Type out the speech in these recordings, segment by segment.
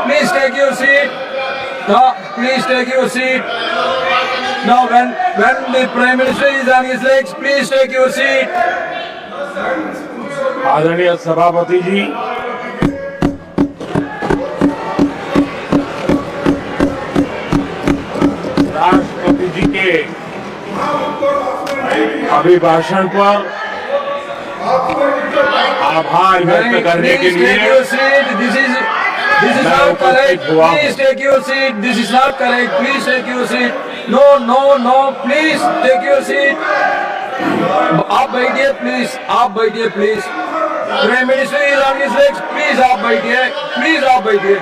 Please take your seat. Now, please take your seat. Now, when the Prime Minister is on his legs, please take your seat. आदरणीय सभापति जी, राष्ट्रपति जी के अभिभाषण पर आभार व्यक्त करने के लिए This is not correct. Please take your seat. This is not correct. Please take your seat. No. Please take your seat. आप बैठिए प्लीज. आप बैठिए please. Prime minister is on his legs. Please आप बैठिए. प्लीज आप बैठिए.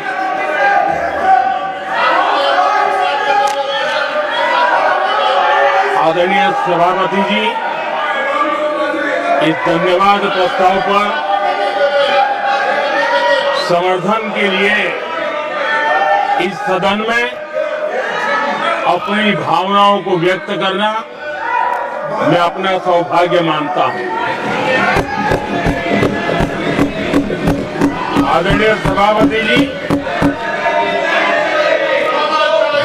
आदरणीय सभापति जी, इस धन्यवाद प्रस्ताव पर समर्थन के लिए इस सदन में अपनी भावनाओं को व्यक्त करना मैं अपना सौभाग्य मानता हूं। आदरणीय सभापति जी,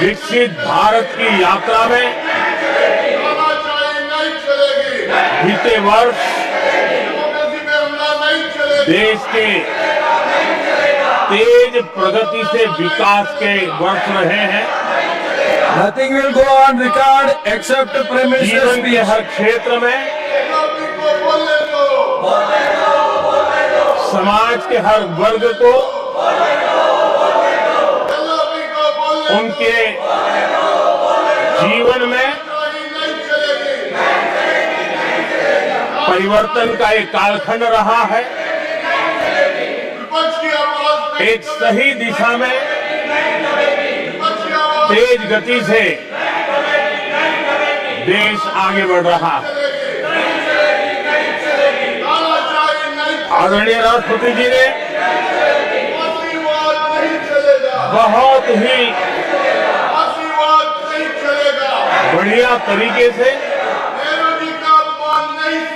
विकसित भारत की यात्रा में बीते वर्ष देश के तेज प्रगति से विकास के वर्ष रहे हैं। Nothing will go on record except Prime Minister's जीवन के speech. हर क्षेत्र में, समाज के हर वर्ग को उनके जीवन में परिवर्तन का एक कालखंड रहा है। एक सही दिशा में तेज गति से देश आगे बढ़ रहा है। आदरणीय राष्ट्रपति जी ने बहुत ही बढ़िया तरीके से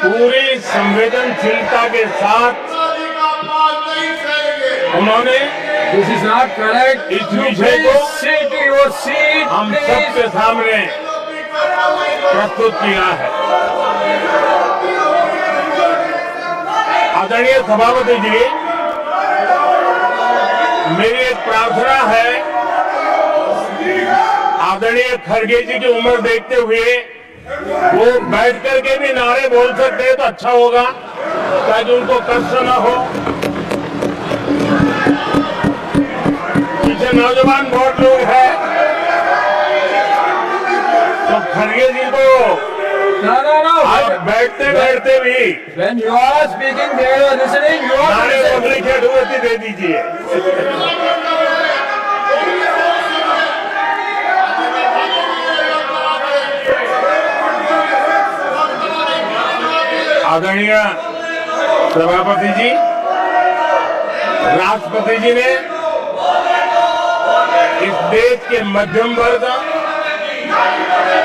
पूरी संवेदनशीलता के साथ उन्होंने This is not correct. इस विषय को Sit to your seat. हम Please. सबके सामने प्रस्तुत किया है। आदरणीय सभापति जी, मेरी एक प्रार्थना है, आदरणीय खड़गे जी की उम्र देखते हुए वो बैठ करके भी नारे बोल सकते हैं तो अच्छा होगा, ताकि उनको कष्ट न हो। पीछे नौजवान बहुत लोग हैं, तो खड़गे जी को No. आज बैठते बैठते भी When you are speaking, they are listening. You are नारे listening. बोलने की अनुमति दे दीजिए। आदरणीय सभापति जी, राष्ट्रपति जी ने इस देश के मध्यम वर्ग,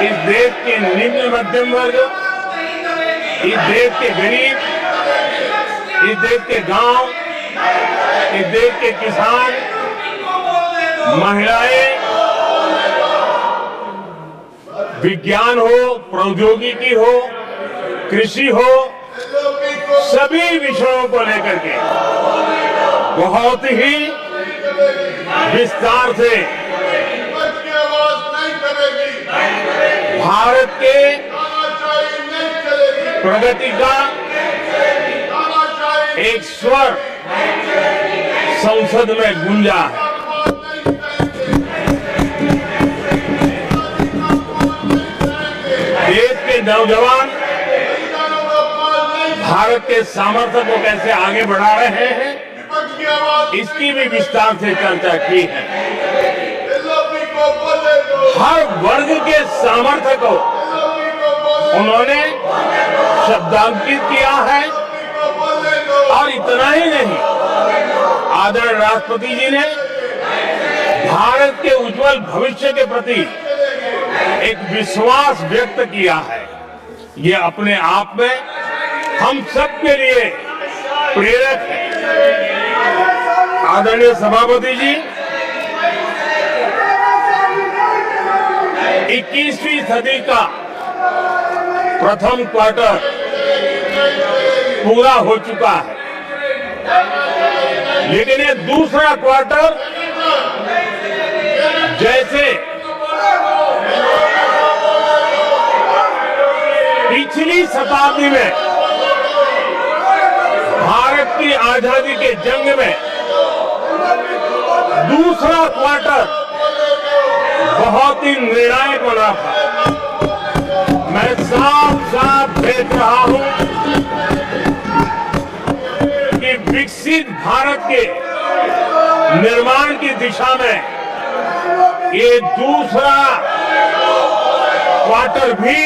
इस देश के निम्न मध्यम वर्ग, इस देश के गरीब, इस देश के गांव, इस देश के किसान, महिलाएं, विज्ञान हो, प्रौद्योगिकी हो, कृषि हो, सभी विषयों को लेकर के बहुत ही विस्तार से भारत के प्रगति का एक स्वर संसद में गूंजा है। देश के नौजवान भारत के सामर्थ्य को कैसे आगे बढ़ा रहे हैं, इसकी भी विस्तार से चर्चा की है। हर वर्ग के सामर्थ्य को उन्होंने शब्दांकित किया है। और इतना ही नहीं, आदरणीय राष्ट्रपति जी ने भारत के उज्जवल भविष्य के प्रति एक विश्वास व्यक्त किया है। ये अपने आप में हम सब के लिए प्रेरक है। आदरणीय सभापति जी, 21वीं सदी का प्रथम क्वार्टर पूरा हो चुका है, लेकिन ये दूसरा क्वार्टर जैसे पिछली शताब्दी में भारत की आजादी के जंग में दूसरा क्वार्टर बहुत ही निर्णायक बना था। मैं साफ साफ देख रहा हूं कि विकसित भारत के निर्माण की दिशा में ये दूसरा क्वार्टर भी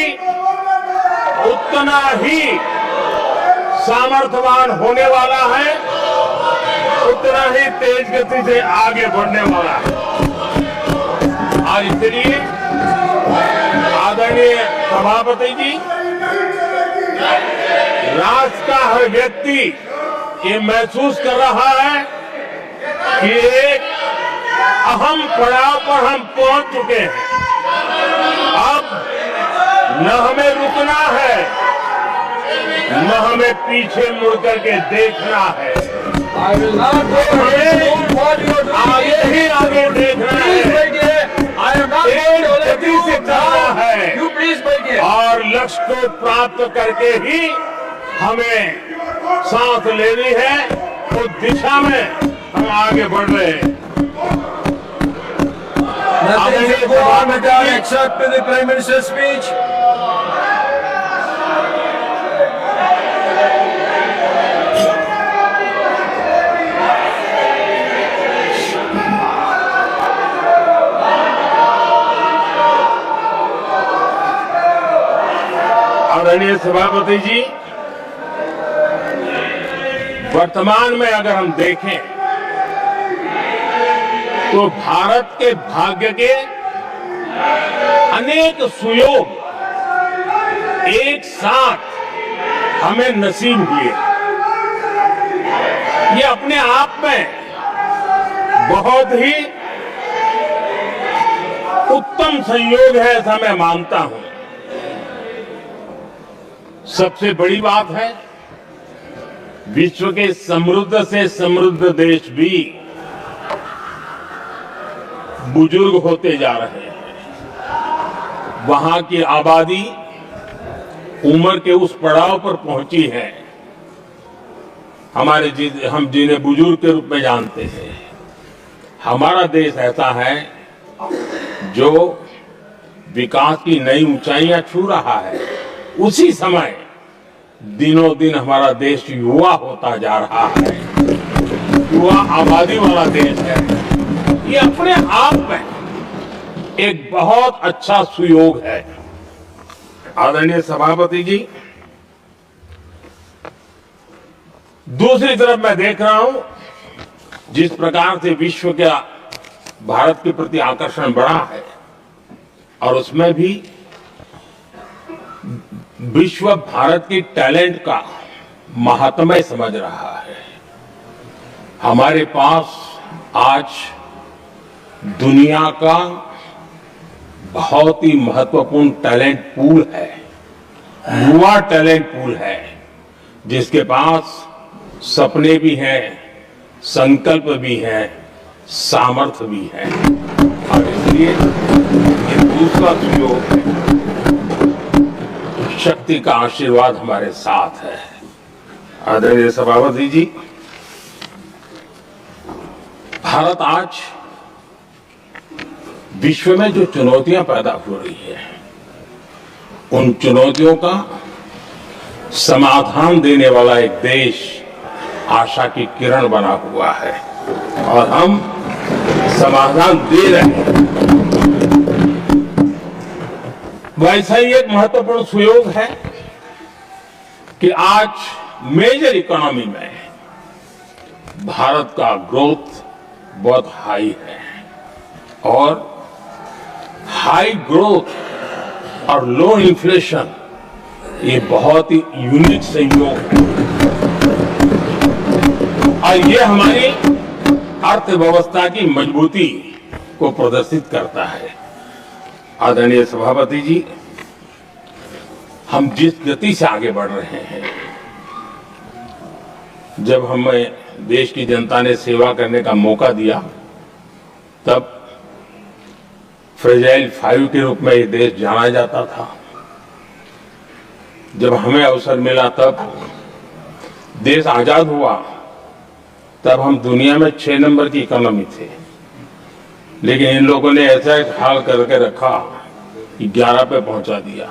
उतना ही सामर्थ्यवान होने वाला है, उतना ही तेज गति से आगे बढ़ने वाला है। और इसलिए आदरणीय सभापति जी, राष्ट्र का हर व्यक्ति ये महसूस कर रहा है कि एक अहम पड़ाव पर हम पहुंच चुके हैं। अब न हमें रुकना है, न हमें पीछे मुड़ करके देखना है। I will not go ahead and do what you are doing. आगे ही आगे देखना Please है, बैठिए। I am not एक going to let गति you से चलना है। down. You please बैठिए। और लक्ष्य को प्राप्त करके ही हमें सांस लेनी है, उस दिशा में हम आगे बढ़ रहे हैं। Nothing will go on without except to the Prime Minister's speech. आदरणीय सभापति जी, वर्तमान में अगर हम देखें तो भारत के भाग्य के अनेक सुयोग एक साथ हमें नसीब हुए। ये अपने आप में बहुत ही उत्तम संयोग है, ऐसा मैं मानता हूं। सबसे बड़ी बात है, विश्व के समृद्ध से समृद्ध देश भी बुजुर्ग होते जा रहे हैं। वहां की आबादी उम्र के उस पड़ाव पर पहुंची है हम जिन्हें बुजुर्ग के रूप में जानते हैं। हमारा देश ऐसा है जो विकास की नई ऊंचाइयां छू रहा है। उसी समय दिनों दिन हमारा देश युवा होता जा रहा है, युवा आबादी वाला देश है। ये अपने आप में एक बहुत अच्छा सुयोग है। आदरणीय सभापति जी, दूसरी तरफ मैं देख रहा हूं जिस प्रकार से विश्व का भारत के प्रति आकर्षण बढ़ा है, और उसमें भी विश्व भारत की टैलेंट का महात्म्य समझ रहा है। हमारे पास आज दुनिया का बहुत ही महत्वपूर्ण टैलेंट पूल है, युवा टैलेंट पूल है, जिसके पास सपने भी हैं, संकल्प भी हैं, सामर्थ्य भी है। और इसलिए ये दूसरा सुयोग है। शक्ति का आशीर्वाद हमारे साथ है। आदरणीय सभापति जी, भारत आज विश्व में जो चुनौतियां पैदा हो रही है, उन चुनौतियों का समाधान देने वाला एक देश आशा की किरण बना हुआ है, और हम समाधान दे रहे हैं। वैसा ही एक महत्वपूर्ण सुयोग है कि आज मेजर इकोनॉमी में भारत का ग्रोथ बहुत हाई है, और हाई ग्रोथ और लो इन्फ्लेशन ये बहुत ही यूनिक संयोग है। और ये हमारी अर्थव्यवस्था की मजबूती को प्रदर्शित करता है। आदरणीय सभापति जी, हम जिस गति से आगे बढ़ रहे हैं, जब हमें देश की जनता ने सेवा करने का मौका दिया, तब फ्रेजाइल 5 के रूप में ये देश जाना जाता था। जब हमें अवसर मिला, तब देश आजाद हुआ, तब हम दुनिया में 6 नंबर की इकोनॉमी थे। लेकिन इन लोगों ने ऐसा एक हाल करके रखा कि 11 पे पहुंचा दिया।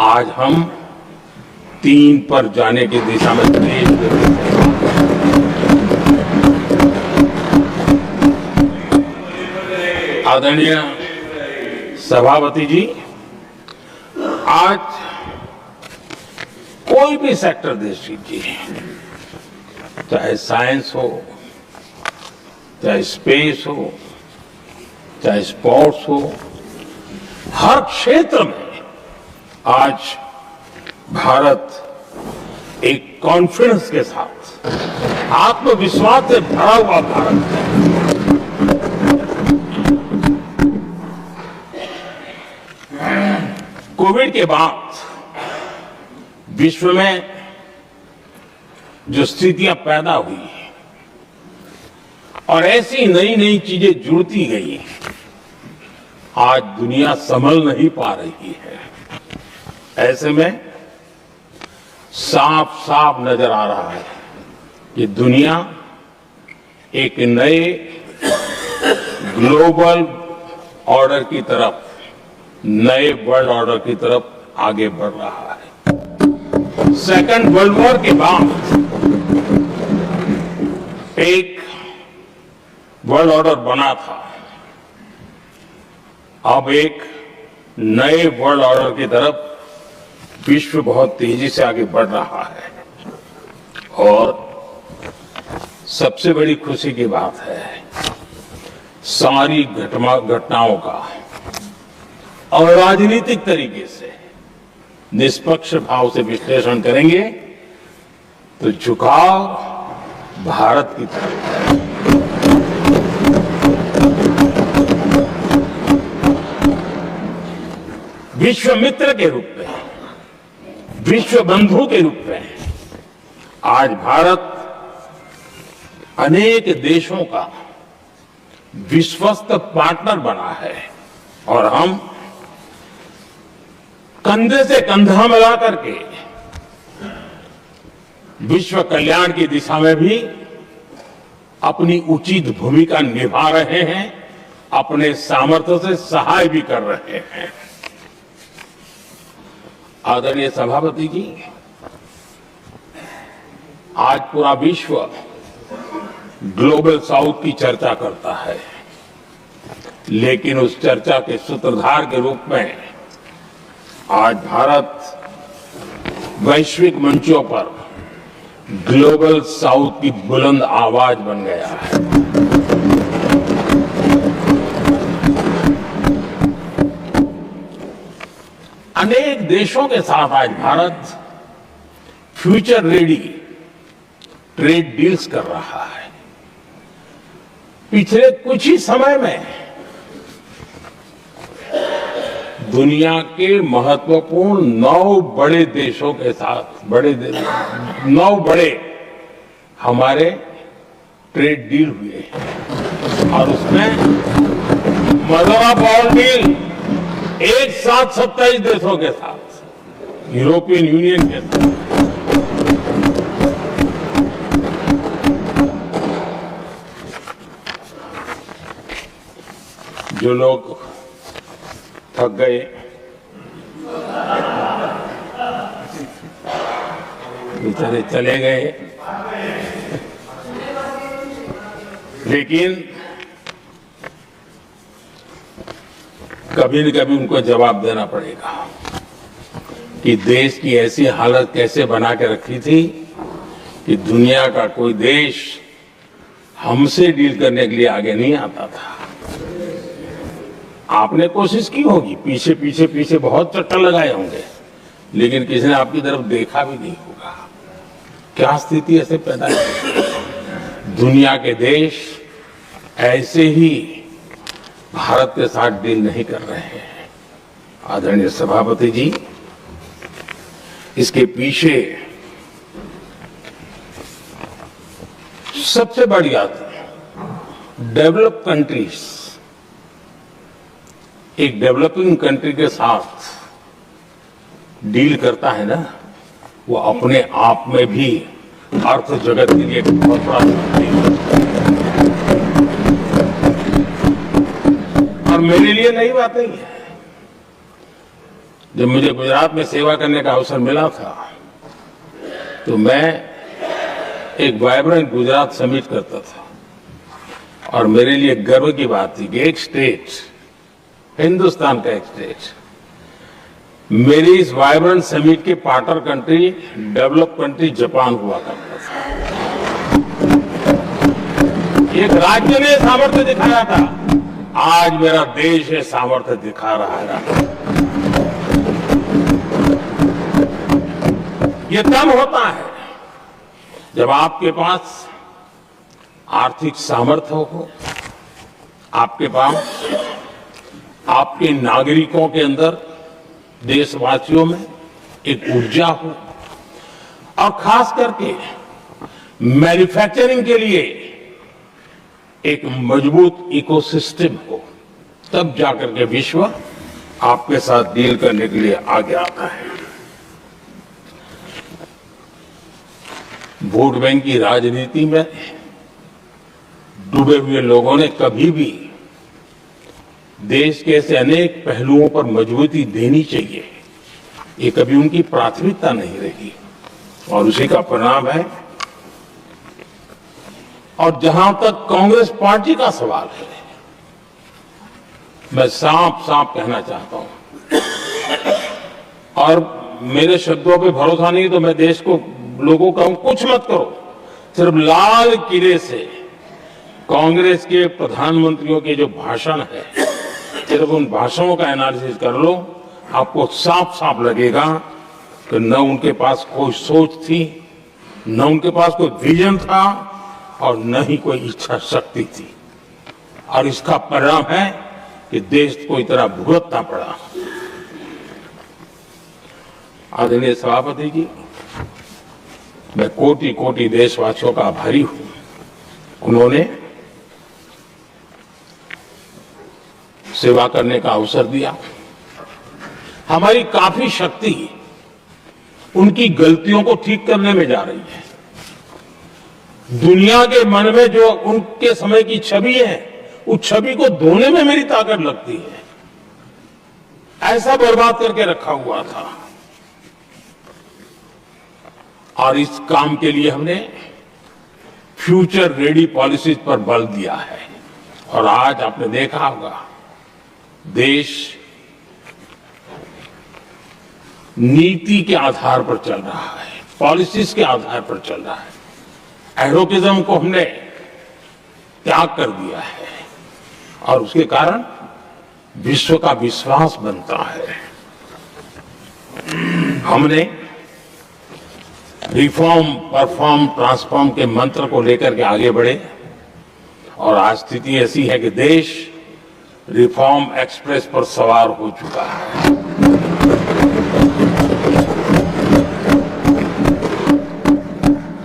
आज हम 3 पर जाने की दिशा में तेज गति से। आदरणीय सभापति जी, आज कोई भी सेक्टर देश कीजिए, चाहे साइंस हो, चाहे स्पेस हो, चाहे स्पोर्ट्स हो, हर क्षेत्र में आज भारत एक कॉन्फिडेंस के साथ, आत्मविश्वास से भरा हुआ भारत है। कोविड के बाद विश्व में जो स्थितियां पैदा हुई और ऐसी नई नई चीजें जुड़ती गई, आज दुनिया संभल नहीं पा रही है। ऐसे में साफ साफ नजर आ रहा है कि दुनिया एक नए ग्लोबल ऑर्डर की तरफ, नए वर्ल्ड ऑर्डर की तरफ आगे बढ़ रहा है। सेकेंड वर्ल्ड वॉर के बाद एक वर्ल्ड ऑर्डर बना था, अब एक नए वर्ल्ड ऑर्डर की तरफ विश्व बहुत तेजी से आगे बढ़ रहा है। और सबसे बड़ी खुशी की बात है, सारी घटनाओं का और राजनीतिक तरीके से निष्पक्ष भाव से विश्लेषण करेंगे तो झुकाव भारत की तरफ है। विश्व मित्र के रूप में, विश्व बंधु के रूप में आज भारत अनेक देशों का विश्वस्त पार्टनर बना है और हम कंधे से कंधा मिला करके विश्व कल्याण की दिशा में भी अपनी उचित भूमिका निभा रहे हैं, अपने सामर्थ्य से सहाय भी कर रहे हैं। आदरणीय सभापति जी, आज पूरा विश्व ग्लोबल साउथ की चर्चा करता है, लेकिन उस चर्चा के सूत्रधार के रूप में आज भारत वैश्विक मंचों पर ग्लोबल साउथ की बुलंद आवाज बन गया है। अनेक देशों के साथ आज Bharat future ready trade deals कर रहा है। पिछले कुछ ही समय में दुनिया के महत्वपूर्ण 9 बड़े देशों के साथ 9 बड़े हमारे ट्रेड डील हुए और उसमें मदर ऑफ ऑल डील एक साथ 27 देशों के साथ, यूरोपियन यूनियन के साथ। जो लोग थक गए, बेचारे चले गए, लेकिन कभी न कभी उनको जवाब देना पड़ेगा कि देश की ऐसी हालत कैसे बना के रखी थी कि दुनिया का कोई देश हमसे डील करने के लिए आगे नहीं आता था। आपने कोशिश की होगी, पीछे पीछे पीछे बहुत चक्कर लगाए होंगे, लेकिन किसी ने आपकी तरफ देखा भी नहीं होगा। क्या स्थिति ऐसे पैदा है? दुनिया के देश ऐसे ही भारत के साथ डील नहीं कर रहे हैं। आदरणीय सभापति जी, इसके पीछे सबसे बड़ी बात है, डेवलप कंट्रीज एक डेवलपिंग कंट्री के साथ डील करता है ना, वो अपने आप में भी अर्थ जगत के लिए एक बहुत बड़ा डील है। और मेरे लिए नई बात नहीं है। जब मुझे गुजरात में सेवा करने का अवसर मिला था तो मैं एक वाइब्रेंट गुजरात समिट करता था और मेरे लिए गर्व की बात थी कि एक स्टेट, हिंदुस्तान का एक स्टेट, मेरी इस वाइब्रेंट समिट की partner country, develop country Japan हुआ करता था। एक राज्य ने सामर्थ्य दिखाया था, आज मेरा देश ये सामर्थ्य दिखा रहा है। ये तब होता है जब आपके पास आर्थिक सामर्थ्य हो, आपके पास आपके नागरिकों के अंदर, देशवासियों में एक ऊर्जा हो और खास करके मैन्युफैक्चरिंग के लिए एक मजबूत इकोसिस्टम हो, तब जाकर के विश्व आपके साथ डील करने के लिए आगे आता है। वोट बैंक की राजनीति में डूबे हुए लोगों ने कभी भी देश के ऐसे अनेक पहलुओं पर मजबूती देनी चाहिए, ये कभी उनकी प्राथमिकता नहीं रही और उसी का परिणाम है। और जहां तक कांग्रेस पार्टी का सवाल है, मैं साफ साफ कहना चाहता हूं और मेरे शब्दों पे भरोसा नहीं तो मैं देश को, लोगों का कुछ मत करो, सिर्फ लाल किले से कांग्रेस के प्रधानमंत्रियों के जो भाषण है, सिर्फ उन भाषणों का एनालिसिस कर लो, आपको साफ साफ लगेगा कि न उनके पास कोई सोच थी, न उनके पास कोई विजन था और न ही कोई इच्छा शक्ति थी। और इसका परिणाम है कि देश को इतना भुगतना पड़ा। आदरणीय सभापति जी, मैं कोटि कोटि देशवासियों का आभारी हूं। उन्होंने सेवा करने का अवसर दिया। हमारी काफी शक्ति उनकी गलतियों को ठीक करने में जा रही है। दुनिया के मन में जो उनके समय की छवि है, उस छवि को धोने में मेरी ताकत लगती है। ऐसा बर्बाद करके रखा हुआ था और इस काम के लिए हमने फ्यूचर रेडी पॉलिसीज पर बल दिया है। और आज आपने देखा होगा, देश नीति के आधार पर चल रहा है, पॉलिसीज के आधार पर चल रहा है। एडोकिज्म को हमने त्याग कर दिया है और उसके कारण विश्व का विश्वास बनता है। हमने रिफॉर्म, परफॉर्म, ट्रांसफॉर्म के मंत्र को लेकर के आगे बढ़े और आज स्थिति ऐसी है कि देश रिफॉर्म एक्सप्रेस पर सवार हो चुका है।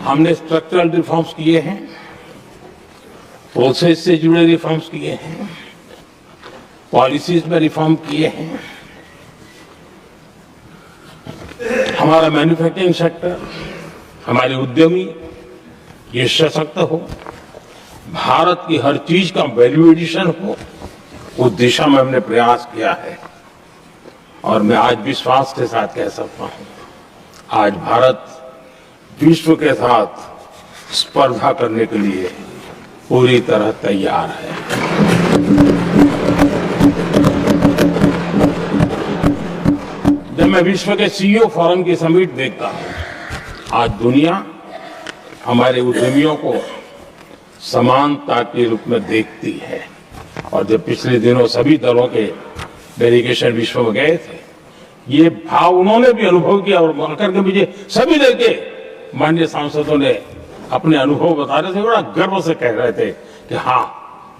हमने स्ट्रक्चरल रिफॉर्म्स किए हैं, प्रोसेस से जुड़े रिफॉर्म्स किए हैं, पॉलिसीज में रिफॉर्म किए हैं। हमारा मैन्युफैक्चरिंग सेक्टर, हमारे उद्यमी ये सशक्त हो, भारत की हर चीज का वैल्यू एडिशन हो, उस दिशा में हमने प्रयास किया है। और मैं आज विश्वास के साथ कह सकता हूं, आज भारत विश्व के साथ स्पर्धा करने के लिए पूरी तरह तैयार है। जब मैं विश्व के सीईओ फोरम की समिट देखता हूं, आज दुनिया हमारे उद्यमियों को समानता के रूप में देखती है। और जब पिछले दिनों सभी दलों के डेलीगेशन विश्व में गए थे, ये भाव उन्होंने भी अनुभव किया और आकर के मुझे सभी दल के माननीय सांसदों ने अपने अनुभव बता रहे थे, बड़ा गर्व से कह रहे थे कि हाँ,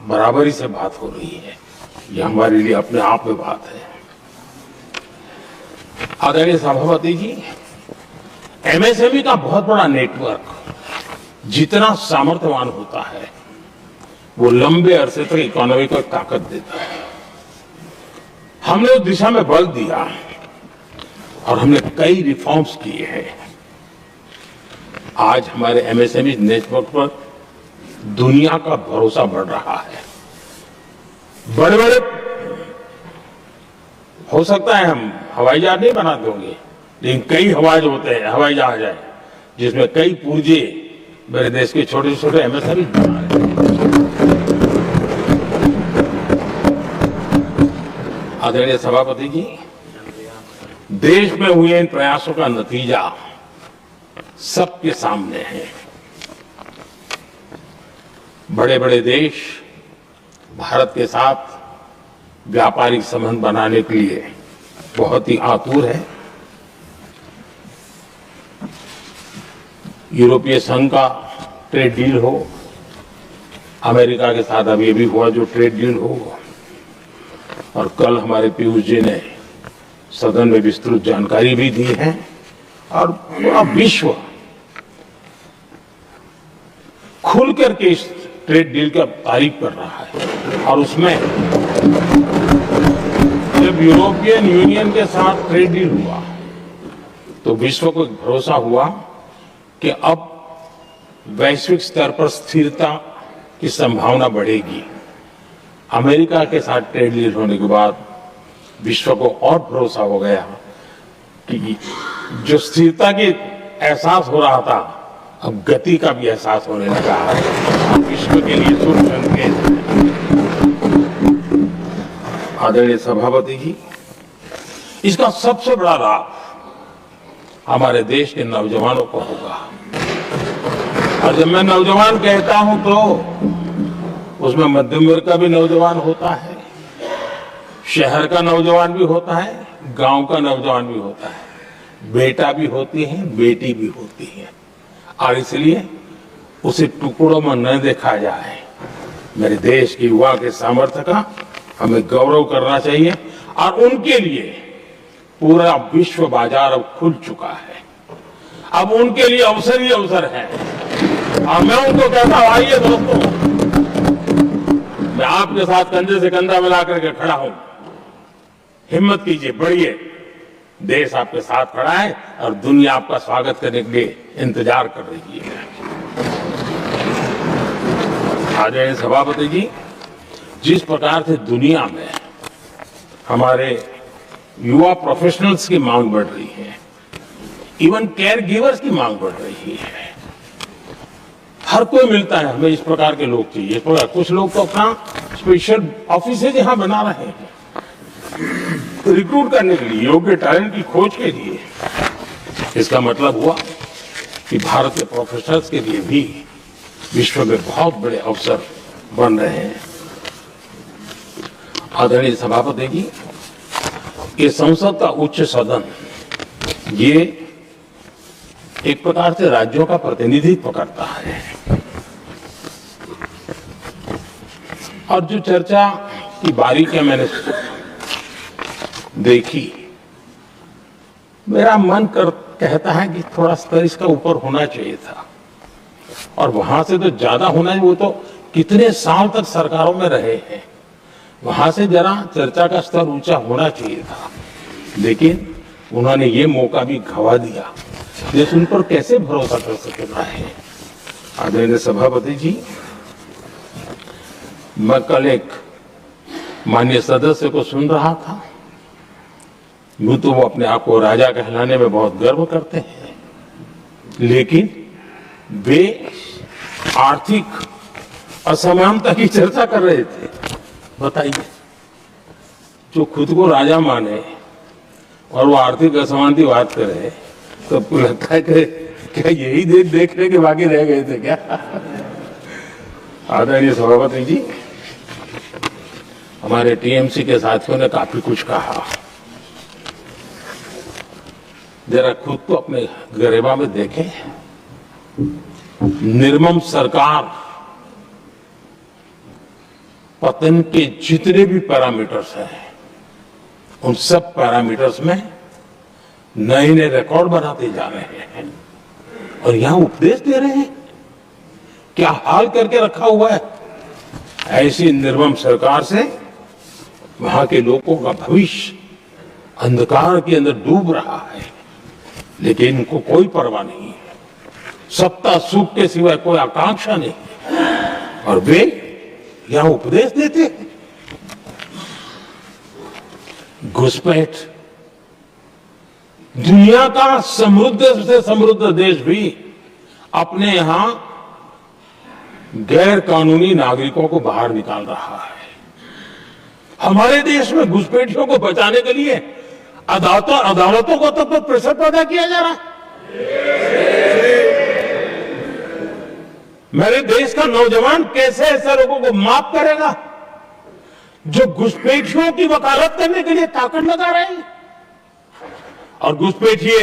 बराबरी से बात हो रही है। ये हमारे लिए अपने आप में बात है। आदरणीय सभापति जी, एमएसएमई का बहुत बड़ा नेटवर्क जितना सामर्थ्यवान होता है, वो लंबे अरसे तक इकोनॉमी को ताकत देता है। हमने उस दिशा में बल दिया और हमने कई रिफॉर्म्स किए हैं। आज हमारे एमएसएमई नेटवर्क पर दुनिया का भरोसा बढ़ रहा है। बड़े बड़े हो सकता है हम हवाई जहाज नहीं बना दोगे, लेकिन कई हवाई जहाज है जिसमें कई पुर्जे मेरे देश के छोटे छोटे एमएसएमई बना रहे हैं। आदरणीय सभापति जी, देश में हुए इन प्रयासों का नतीजा सबके सामने है। बड़े बड़े देश भारत के साथ व्यापारिक संबंध बनाने के लिए बहुत ही आतुर है। यूरोपीय संघ का ट्रेड डील हो, अमेरिका के साथ अब ये भी हुआ जो ट्रेड डील हो, और कल हमारे पीयूष जी ने सदन में विस्तृत जानकारी भी दी है, और पूरा विश्व खुल करके इस ट्रेड डील का तारीफ कर रहा है। और उसमें जब यूरोपियन यूनियन के साथ ट्रेड डील हुआ तो विश्व को एक भरोसा हुआ कि अब वैश्विक स्तर पर स्थिरता की संभावना बढ़ेगी। अमेरिका के साथ ट्रेड डील होने के बाद विश्व को और भरोसा हो गया कि जो स्थिरता की एहसास हो रहा था, अब गति का भी एहसास होने लगा है। विश्व के लिए शुभ संकेत है। आदरणीय सभापति जी, इसका सबसे बड़ा लाभ हमारे देश के नौजवानों को होगा। और जब मैं नौजवान कहता हूं तो उसमें मध्यम वर्ग का भी नौजवान होता है, शहर का नौजवान भी होता है, गांव का नौजवान भी होता है, बेटा भी होती है, बेटी भी होती है। और इसलिए उसे टुकड़ों में न देखा जाए। मेरे देश के युवा के सामर्थ्य का हमें गौरव करना चाहिए, और उनके लिए पूरा विश्व बाजार अब खुल चुका है। अब उनके लिए अवसर ही अवसर है। और मैं उनको कहता हूं, आइए दोस्तों, मैं आपके साथ कंधे से कंधा मिला करके खड़ा हूं। हिम्मत कीजिए, बढ़िए। देश आपके साथ खड़ा है और दुनिया आपका स्वागत करने के लिए इंतजार कर रही है। आदरणीय सभापति जी, जिस प्रकार से दुनिया में हमारे युवा प्रोफेशनल्स की मांग बढ़ रही है, इवन केयर गिवर्स की मांग बढ़ रही है। हर कोई मिलता है, हमें इस प्रकार के लोग चाहिए। इस प्रकार कुछ लोग तो अपना स्पेशल ऑफिस यहां बना रहे हैं रिक्रूट करने के लिए, योग्य टैलेंट की खोज के लिए। इसका मतलब हुआ कि भारत के प्रोफेशनल्स के लिए भी विश्व में बहुत बड़े अवसर बन रहे हैं। आदरणीय सभापति जी, ये संसद का उच्च सदन, ये एक प्रकार से राज्यों का प्रतिनिधित्व करता है। और जो चर्चा की बारीकियां मैंने देखी, मेरा मन कहता है कि थोड़ा स्तर इसका ऊपर होना चाहिए था, और वहां से तो ज्यादा होना है। वो तो कितने साल तक सरकारों में रहे हैं, वहां से जरा चर्चा का स्तर ऊंचा होना चाहिए था। लेकिन उन्होंने ये मौका भी गंवा दिया। देश उन पर कैसे भरोसा कर सकता है। आदरणीय सभापति जी, मैं कल एक माननीय सदस्य को सुन रहा था। यूं तो वो अपने आप को राजा कहलाने में बहुत गर्व करते हैं, लेकिन वे आर्थिक असमानता की चर्चा कर रहे थे। बताइए, जो खुद को राजा माने और वो आर्थिक असमानता की बात करे, तो आपको लगता है कि क्या यही देखने के बाकी रह गए थे क्या? आदरणीय सभापति जी, हमारे टीएमसी के साथियों ने काफी कुछ कहा। जरा खुद को अपने गरेबा में देखें। निर्मम सरकार पतन के जितने भी पैरामीटर्स हैं उन सब पैरामीटर्स में नए नए रिकॉर्ड बनाते जा रहे हैं और यहां उपदेश दे रहे हैं। क्या हाल करके रखा हुआ है। ऐसी निर्मम सरकार से वहां के लोगों का भविष्य अंधकार के अंदर डूब रहा है, लेकिन इनको कोई परवाह नहीं है। सत्ता सुख के सिवाय कोई आकांक्षा नहीं और वे यहां उपदेश देते हैं। घुसपैठ दुनिया का समृद्ध से समृद्ध देश भी अपने यहां गैर कानूनी नागरिकों को बाहर निकाल रहा है। हमारे देश में घुसपैठियों को बचाने के लिए अदालतों को तब प्रेशर पैदा किया जा रहा है। मेरे देश का नौजवान कैसे ऐसे लोगों को माफ करेगा जो घुसपैठियों की वकालत करने के लिए ताकत लगा रहे हैं। और घुसपैठिए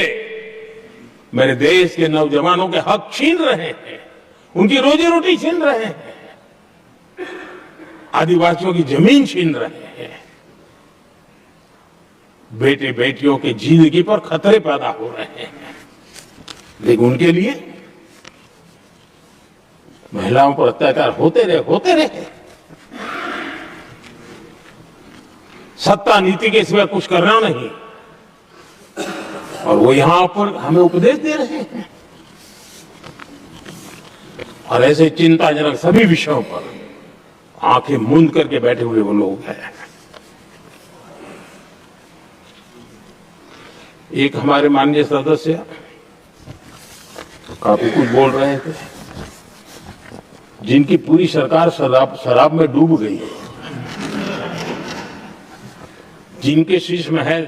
मेरे देश के नौजवानों के हक छीन रहे हैं, उनकी रोजी रोटी छीन रहे हैं, आदिवासियों की जमीन छीन रहे हैं, बेटे बेटियों की जिंदगी पर खतरे पैदा हो रहे हैं। लेकिन उनके लिए महिलाओं पर अत्याचार होते रहे। सत्ता नीति के सिवा कुछ करना नहीं और वो यहां पर हमें उपदेश दे रहे हैं। और ऐसे चिंताजनक सभी विषयों पर आंखें मूंद करके बैठे हुए वो लोग हैं। एक हमारे माननीय सदस्य काफी कुछ बोल रहे थे, जिनकी पूरी सरकार शराब में डूब गई है, जिनके शीश महल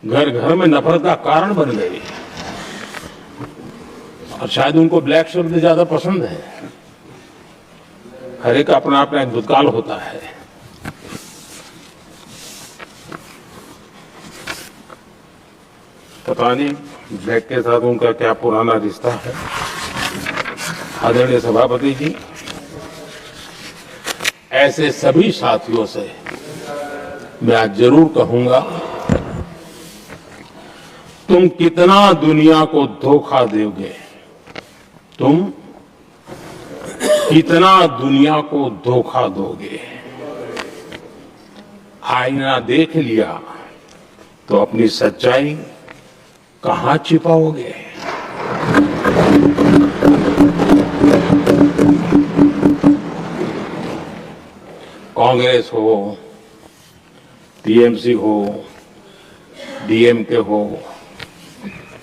घर घर में नफरत का कारण बन गए और शायद उनको ब्लैक शब्द ज्यादा पसंद है। हर एक अपना अपना एक भूतकाल होता है। पता नहीं ब्लैक के साथ उनका क्या पुराना रिश्ता है। आदरणीय सभापति जी, ऐसे सभी साथियों से मैं आज जरूर कहूंगा, तुम कितना दुनिया को धोखा दोगे, तुम कितना दुनिया को धोखा दोगे। आईना देख लिया तो अपनी सच्चाई कहां छिपाओगे। कांग्रेस हो, टीएमसी हो, डीएमके हो,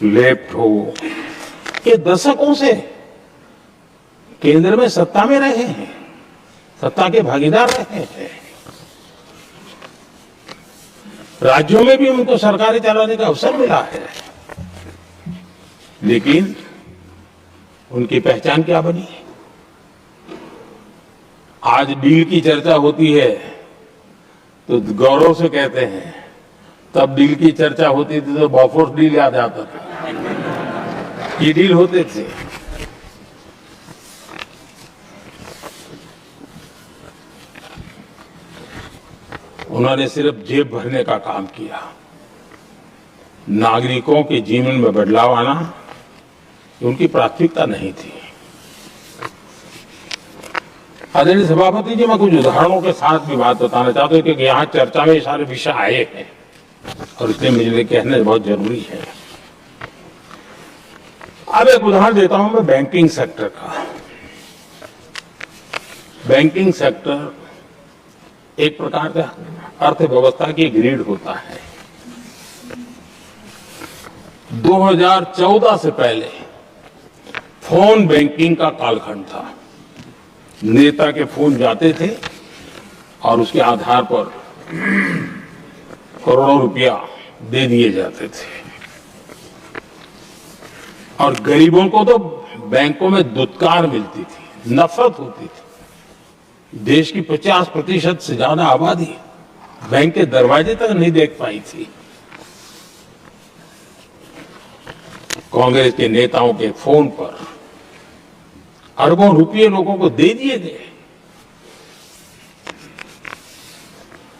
लेफ्ट हो, ये दशकों से केंद्र में सत्ता में रहे हैं, सत्ता के भागीदार रहे हैं। राज्यों में भी उनको सरकारें चलाने का अवसर मिला है, लेकिन उनकी पहचान क्या बनी। आज डील की चर्चा होती है तो गौरव से कहते हैं, तब डील की चर्चा होती थी तो बॉफोर्स डील याद आता था। ये डील होते थे। उन्होंने सिर्फ जेब भरने का काम किया। नागरिकों के जीवन में बदलाव आना उनकी प्राथमिकता नहीं थी। आदरणीय सभापति जी, मैं कुछ उदाहरणों के साथ भी बात बताना चाहता हूं, क्योंकि यहाँ चर्चा में ये सारे विषय आए हैं और इसलिए मुझे कहने बहुत जरूरी है। अब एक उदाहरण देता हूं मैं बैंकिंग सेक्टर का। बैंकिंग सेक्टर एक प्रकार का अर्थव्यवस्था की ग्रिड होता है। 2014 से पहले फोन बैंकिंग का कालखंड था। नेता के फोन जाते थे और उसके आधार पर करोड़ों रुपया दे दिए जाते थे और गरीबों को तो बैंकों में दुत्कार मिलती थी, नफरत होती थी। देश की 50% से ज्यादा आबादी बैंक के दरवाजे तक नहीं देख पाई थी। कांग्रेस के नेताओं के फोन पर अरबों रुपये लोगों को दे दिए गए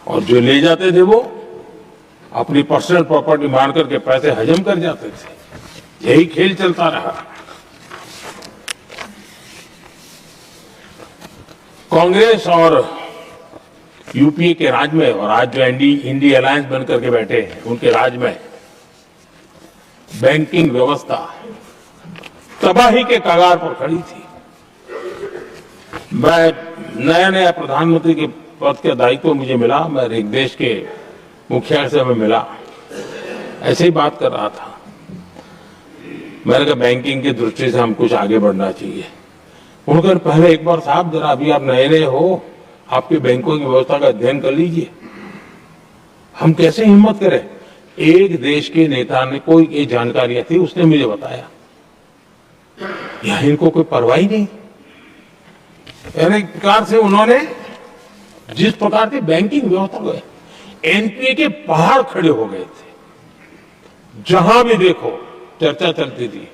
और जो ले जाते थे वो अपनी पर्सनल प्रॉपर्टी मान करके पैसे हजम कर जाते थे। यही खेल चलता रहा। कांग्रेस और यूपीए के राज में और आज जो इंडी अलायंस बनकर के बैठे हैं उनके राज में बैंकिंग व्यवस्था तबाही के कगार पर खड़ी थी। मैं नया प्रधानमंत्री के पद का दायित्व मुझे मिला, मैं एक देश के मुखिया से मैं मिला, ऐसे ही बात कर रहा था। मैंने कहा बैंकिंग की दृष्टि से हम कुछ आगे बढ़ना चाहिए। उन्होंने पहले एक बार साहब जरा अभी आप नए हो, आपकी बैंकों की व्यवस्था का अध्ययन कर लीजिए। हम कैसे हिम्मत करें? एक देश के नेता ने कोई ये जानकारियां थी, उसने मुझे बताया। यह इनको कोई परवाह ही नहीं। एक प्रकार से उन्होंने जिस प्रकार की बैंकिंग व्यवस्था को एनपीए के पहाड़ खड़े हो गए थे। जहां भी देखो चर्चा चलती थी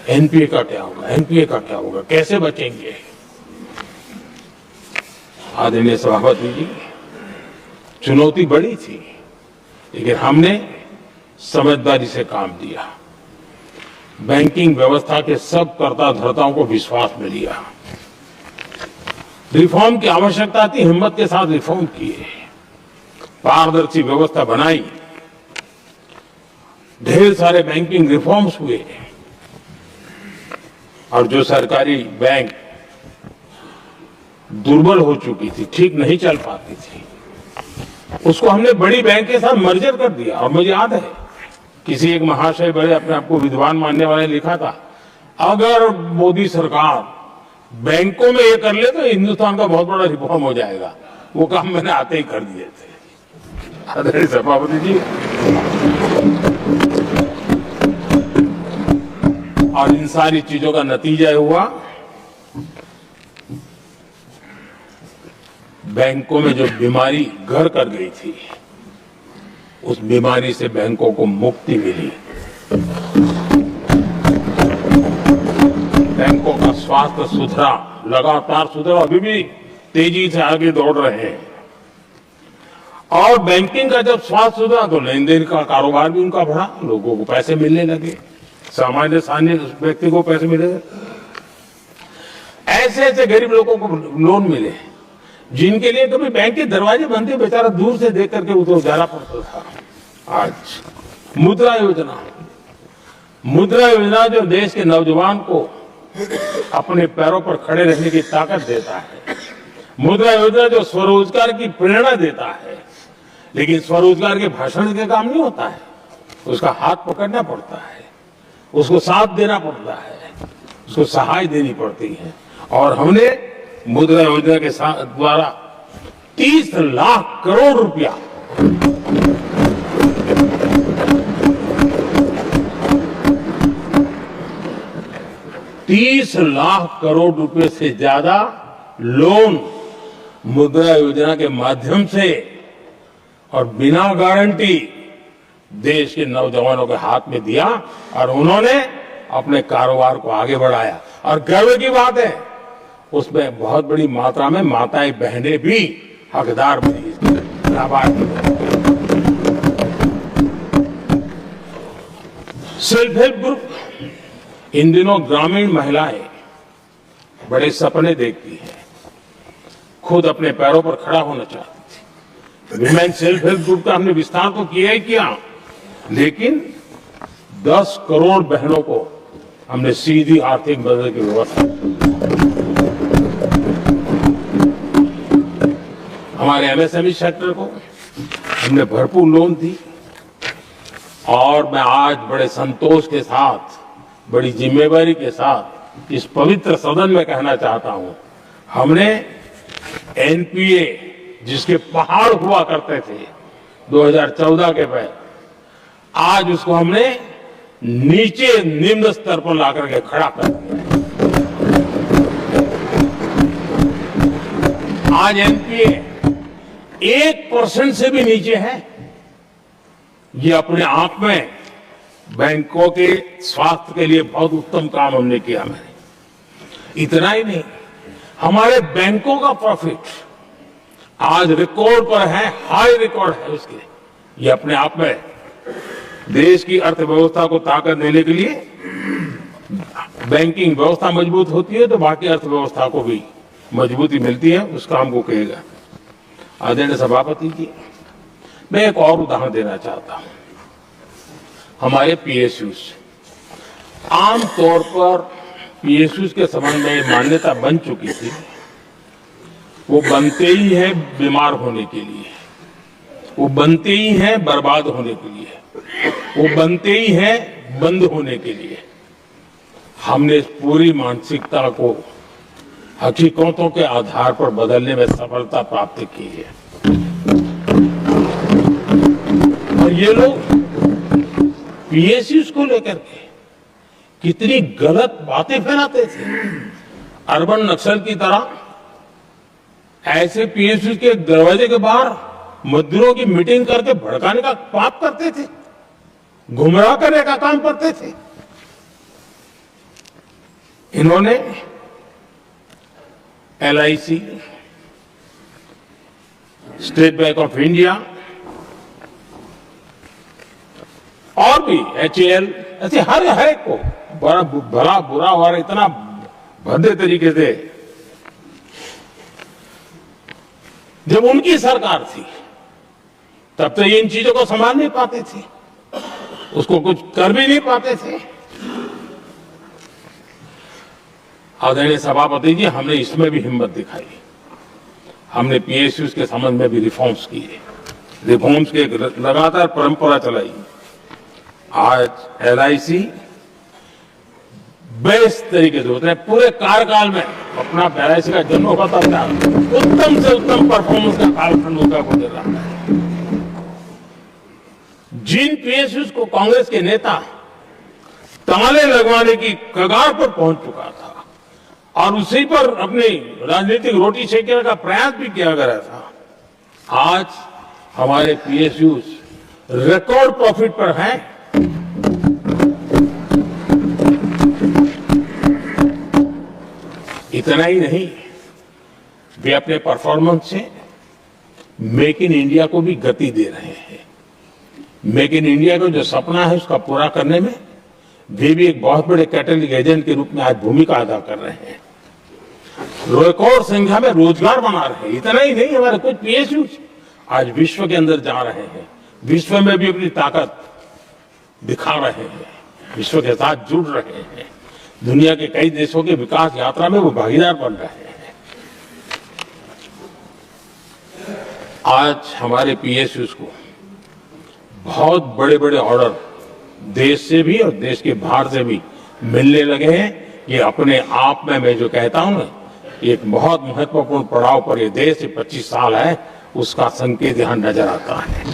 एनपीए का क्या होगा, एनपीए का क्या होगा, कैसे बचेंगे। आदरणीय सभापति जी, चुनौती बड़ी थी लेकिन हमने समझदारी से काम दिया। बैंकिंग व्यवस्था के सब कर्ता धर्ताओं को विश्वास में लिया। रिफॉर्म की आवश्यकता थी, हिम्मत के साथ रिफॉर्म किए, पारदर्शी व्यवस्था बनाई, ढेर सारे बैंकिंग रिफॉर्म्स हुए और जो सरकारी बैंक दुर्बल हो चुकी थी, ठीक नहीं चल पाती थी, उसको हमने बड़ी बैंक के साथ मर्जर कर दिया। और मुझे याद है किसी एक महाशय बड़े अपने आप को विद्वान मानने वाले ने लिखा था, अगर मोदी सरकार बैंकों में ये कर ले तो हिंदुस्तान का बहुत बड़ा रिफॉर्म हो जाएगा। वो काम मैंने आते ही कर दिए थे। आदरणीय सभापति जी, और इन सारी चीजों का नतीजा हुआ बैंकों में जो बीमारी घर कर गई थी, उस बीमारी से बैंकों को मुक्ति मिली। बैंकों का स्वास्थ्य सुधरा, लगातार सुधरा, अभी भी तेजी से आगे दौड़ रहे हैं। और बैंकिंग का जब स्वास्थ्य सुधरा तो लेन देन का कारोबार भी उनका बढ़ा, लोगों को पैसे मिलने लगे, सामान्य व्यक्ति को पैसे मिले। ऐसे ऐसे गरीब लोगों को लोन मिले जिनके लिए कभी बैंक के दरवाजे बंद थे, बेचारा दूर से देख करके उनको जाना पड़ता था। आज मुद्रा योजना जो देश के नौजवान को अपने पैरों पर खड़े रहने की ताकत देता है, मुद्रा योजना जो स्वरोजगार की प्रेरणा देता है, लेकिन स्वरोजगार के भाषण के काम नहीं होता है, उसका हाथ पकड़ना पड़ता है, उसको साथ देना पड़ता है, उसको सहाय देनी पड़ती है। और हमने मुद्रा योजना के द्वारा 30 लाख करोड़ रुपया $30 लाख करोड़ रुपए से ज्यादा लोन मुद्रा योजना के माध्यम से और बिना गारंटी देश के नौजवानों के हाथ में दिया और उन्होंने अपने कारोबार को आगे बढ़ाया। और गर्व की बात है, उसमें बहुत बड़ी मात्रा में माताएं बहनें भी हकदार बनी, सेल्फ हेल्प ग्रुप। इन दिनों ग्रामीण महिलाएं बड़े सपने देखती हैं, खुद अपने पैरों पर खड़ा होना चाहती थी। विमेन सेल्फ हेल्प ग्रुप का हमने विस्तार तो किया ही किया, लेकिन 10 करोड़ बहनों को हमने सीधी आर्थिक मदद की व्यवस्था। हमारे एमएसएमई सेक्टर को हमने भरपूर लोन दी। और मैं आज बड़े संतोष के साथ, बड़ी जिम्मेवारी के साथ इस पवित्र सदन में कहना चाहता हूं, हमने एनपीए जिसके पहाड़ हुआ करते थे 2014 के पहले, आज उसको हमने नीचे निम्न स्तर पर ला करके खड़ा कर दिया। आज एनपीए 1% से भी नीचे है। ये अपने आप में बैंकों के स्वास्थ्य के लिए बहुत उत्तम काम हमने किया। मैंने इतना ही नहीं, हमारे बैंकों का प्रॉफिट आज रिकॉर्ड पर है, हाई रिकॉर्ड है उसके। ये अपने आप में देश की अर्थव्यवस्था को ताकत देने के लिए, बैंकिंग व्यवस्था मजबूत होती है तो बाकी अर्थव्यवस्था को भी मजबूती मिलती है, उस काम को कहेगा। आदरणीय सभापति जी, मैं एक और उदाहरण देना चाहता हूं। हमारे पीएसयूज, आमतौर पर पीएसयूज के संबंध में मान्यता बन चुकी थी, वो बनते ही हैं बीमार होने के लिए, वो बनते ही हैं बर्बाद होने के लिए, वो बनते ही हैं बंद होने के लिए। हमने इस पूरी मानसिकता को हकीकतों के आधार पर बदलने में सफलता प्राप्त की है। और ये लोग पीएसयूज को लेकर के कितनी गलत बातें फैलाते थे। अर्बन नक्सल की तरह ऐसे पीएसयूज के दरवाजे के बाहर मजदूरों की मीटिंग करके भड़काने का पाप करते थे, गुमराह करने का काम करते थे। इन्होंने LIC, state bank of India और भी एचएएल, ऐसे हर एक को बड़ा भला बुरा और इतना भद्दे तरीके से, जब उनकी सरकार थी तब तो ये इन चीजों को संभाल नहीं पाते थे, उसको कुछ कर भी नहीं पाते थे। आदरणीय सभापति जी, हमने इसमें भी हिम्मत दिखाई। हमने पीएसयूज के संबंध में भी रिफॉर्म्स किए, रिफॉर्म्स की एक लगातार परंपरा चलाई। आज एलआईसी बेस्ट तरीके से होते हैं, पूरे कार्यकाल में अपना एलआईसी का जन्म होता था, उत्तम से उत्तम परफॉर्मेंस का कालखंड उसका गुजर रहा है। जिन पीएसयूज को कांग्रेस के नेता ताले लगवाने की कगार पर पहुंच चुका था और उसी पर अपनी राजनीतिक रोटी सेकने का प्रयास भी किया गया था, आज हमारे पीएसयूज रिकॉर्ड प्रॉफिट पर हैं। इतना ही नहीं, वे अपने परफॉर्मेंस से मेक इन इंडिया को भी गति दे रहे हैं। मेक इन इंडिया का जो सपना है उसका पूरा करने में वे भी एक बहुत बड़े कैटलिस्ट एजेंट के रूप में आज भूमिका अदा कर रहे हैं। रिकॉर्ड संख्या में रोजगार बना रहे हैं। इतना ही नहीं, हमारे कुछ पीएसयूज आज विश्व के अंदर जा रहे हैं, विश्व में भी अपनी ताकत दिखा रहे हैं, विश्व के साथ जुड़ रहे हैं, दुनिया के कई देशों के विकास यात्रा में वो भागीदार बन रहे हैं। आज हमारे पीएसयूज को बहुत बड़े बड़े ऑर्डर देश से भी और देश के बाहर से भी मिलने लगे हैं। ये अपने आप में, मैं जो कहता हूं ना, एक बहुत महत्वपूर्ण पड़ाव पर ये देश 25 साल है, उसका संकेत यहां नजर आता है।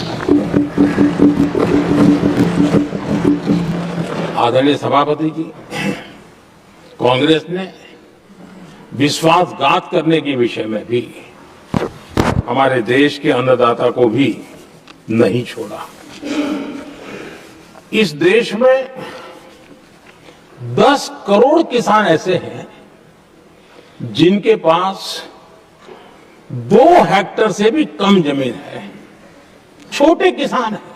आदरणीय सभापति जी, कांग्रेस ने विश्वासघात करने के विषय में भी हमारे देश के अन्नदाता को भी नहीं छोड़ा। इस देश में 10 करोड़ किसान ऐसे हैं जिनके पास 2 हेक्टेयर से भी कम जमीन है, छोटे किसान हैं।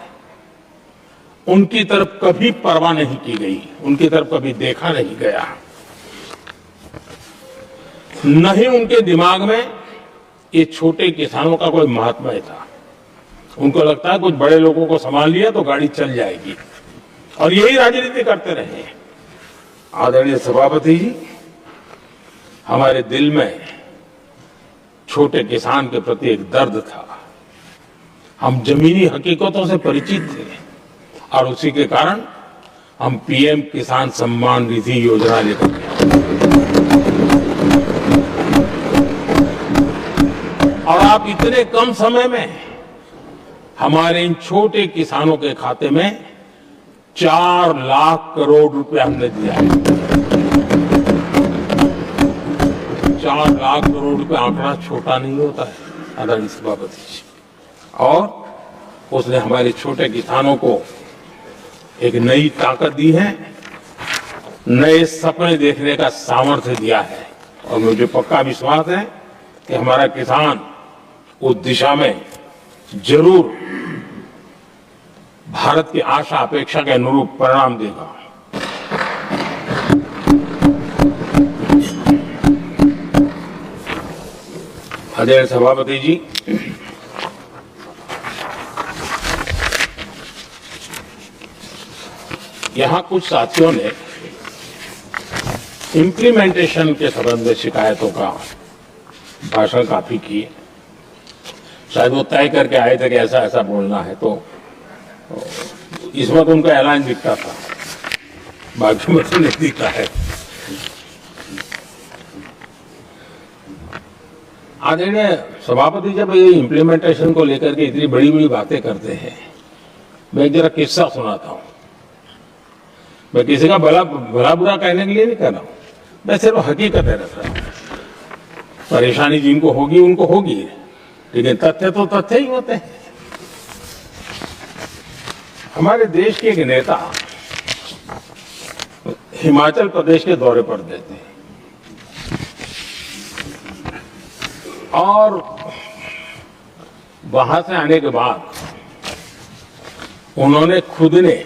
उनकी तरफ कभी परवाह नहीं की गई, उनकी तरफ कभी देखा नहीं गया, नहीं उनके दिमाग में ये छोटे किसानों का कोई महात्मा था। उनको लगता है कुछ बड़े लोगों को संभाल लिया तो गाड़ी चल जाएगी, और यही राजनीति करते रहे। आदरणीय सभापति जी, हमारे दिल में छोटे किसान के प्रति एक दर्द था। हम जमीनी हकीकतों से परिचित थे और उसी के कारण हम पीएम किसान सम्मान निधि योजना लेकर गए। और आप इतने कम समय में हमारे इन छोटे किसानों के खाते में 4 लाख करोड़ रुपए हमने दिया है। 4 लाख करोड़ रुपए आंकड़ा छोटा नहीं होता है आदरणीय सभापति जी। और उसने हमारे छोटे किसानों को एक नई ताकत दी है, नए सपने देखने का सामर्थ्य दिया है। और मुझे पक्का विश्वास है कि हमारा किसान उस दिशा में जरूर भारत की आशा अपेक्षा के अनुरूप परिणाम देगा। आदरणीय सभापति जी, यहां कुछ साथियों ने इम्प्लीमेंटेशन के संबंध में शिकायतों का भाषण काफी किए। शायद वो तय करके आए थे कि ऐसा ऐसा बोलना है, तो इस वक्त उनका ऐलान दिखता था, बाकी में तो नहीं दिखता है। आदरणीय सभापति, जब ये इम्प्लीमेंटेशन को लेकर के इतनी बड़ी बड़ी बातें करते हैं, मैं एक जरा किस्सा सुनाता हूं। मैं किसी का भला बुरा कहने के लिए नहीं कर रहा हूं, मैं सिर्फ हकीकत है रख रहा हूं। परेशानी जिनको होगी उनको होगी, लेकिन तथ्य तो तथ्य ही होते हैं। हमारे देश के एक नेता हिमाचल प्रदेश के दौरे पर देते हैं और वहां से आने के बाद उन्होंने खुद ने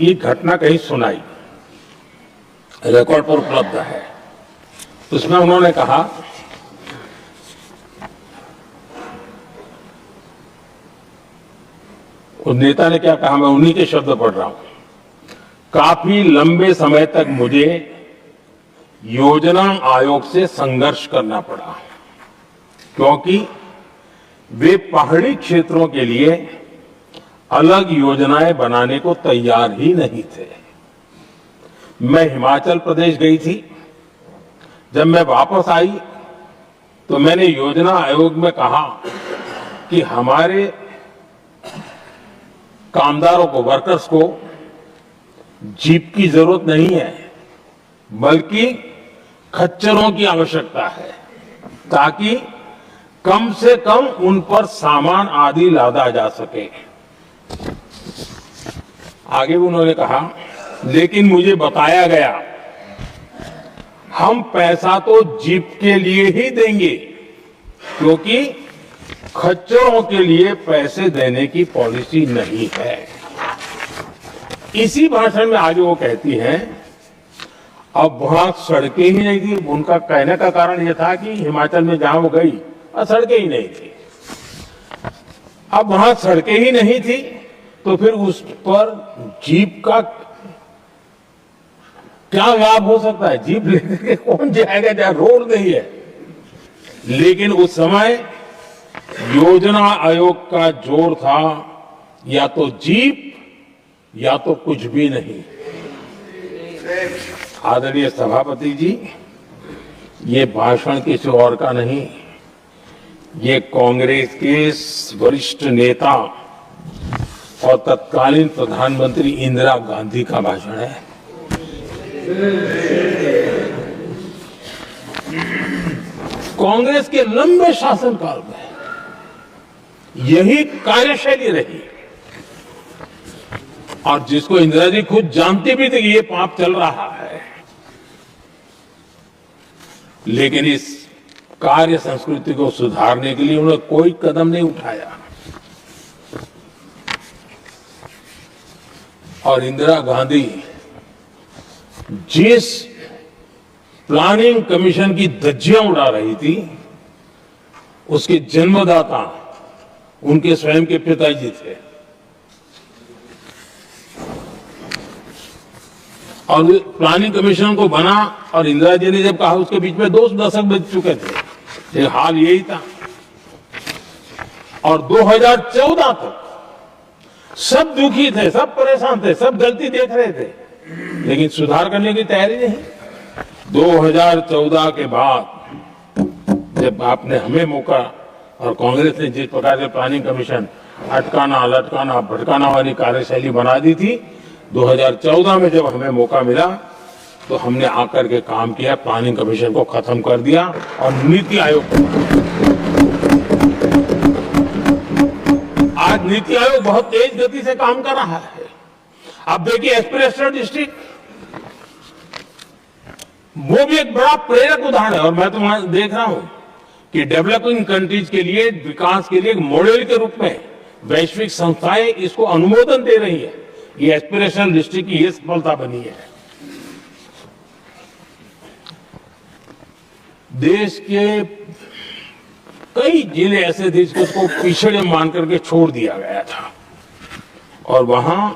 ये घटना कहीं सुनाई, रिकॉर्ड पर उपलब्ध है। उसमें उन्होंने कहा, उस नेता ने क्या कहा, मैं उन्हीं के शब्द पढ़ रहा हूं। काफी लंबे समय तक मुझे योजना आयोग से संघर्ष करना पड़ा, क्योंकि वे पहाड़ी क्षेत्रों के लिए अलग योजनाएं बनाने को तैयार ही नहीं थे। मैं हिमाचल प्रदेश गई थी। जब मैं वापस आई तो मैंने योजना आयोग में कहा कि हमारे कामदारों को, वर्कर्स को जीप की जरूरत नहीं है, बल्कि खच्चरों की आवश्यकता है, ताकि कम से कम उन पर सामान आदि लादा जा सके। आगे उन्होंने कहा, लेकिन मुझे बताया गया हम पैसा तो जीप के लिए ही देंगे, क्योंकि खच्चरों के लिए पैसे देने की पॉलिसी नहीं है। इसी भाषण में आज वो कहती हैं, अब वहां सड़कें ही नहीं थी। उनका कहने का कारण यह था कि हिमाचल में जहां वो गई सड़कें ही नहीं थी। अब वहां सड़कें ही नहीं थी तो फिर उस पर जीप का क्या लाभ हो सकता है? जीप लेके कौन जाएगा जहां रोड नहीं है? लेकिन उस समय योजना आयोग का जोर था, या तो जीप या तो कुछ भी नहीं। आदरणीय सभापति जी, ये भाषण किसी और का नहीं, ये कांग्रेस के वरिष्ठ नेता और तत्कालीन प्रधानमंत्री इंदिरा गांधी का भाषण है। कांग्रेस के लंबे शासनकाल में यही कार्यशैली रही, और जिसको इंदिरा जी खुद जानती भी थी कि ये पाप चल रहा है, लेकिन इस कार्य संस्कृति को सुधारने के लिए उन्होंने कोई कदम नहीं उठाया। और इंदिरा गांधी जिस प्लानिंग कमीशन की धज्जियां उड़ा रही थी, उसके जन्मदाता उनके स्वयं के पिताजी थे। और प्लानिंग कमीशन को बना, और इंदिरा जी ने जब कहा, उसके बीच में 2 दशक बीत चुके थे। ये हाल यही था। और 2014 तक सब दुखी थे, सब परेशान थे, सब गलती देख रहे थे, लेकिन सुधार करने की तैयारी नहीं। 2014 के बाद जब आपने हमें मौका, और कांग्रेस ने जिस प्रकार से प्लानिंग कमीशन अटकाना, लटकाना, भटकाना वाली कार्यशैली बना दी थी, 2014 में जब हमें मौका मिला तो हमने आकर के काम किया, प्लानिंग कमीशन को खत्म कर दिया और नीति आयोग को। आज नीति आयोग बहुत तेज गति से काम कर रहा है। अब देखिए, एस्पिरेशनल डिस्ट्रिक्ट वो भी एक बड़ा प्रेरक उदाहरण है। और मैं तो वहां देख रहा हूं कि डेवलपिंग कंट्रीज के लिए, विकास के लिए एक मॉडल के रूप में वैश्विक संस्थाएं इसको अनुमोदन दे रही है। ये एस्पिरेशनल डिस्ट्रिक्ट की ये सफलता बनी है। देश के कई जिले ऐसे थे जिसको पिछड़े मान करके छोड़ दिया गया था, और वहां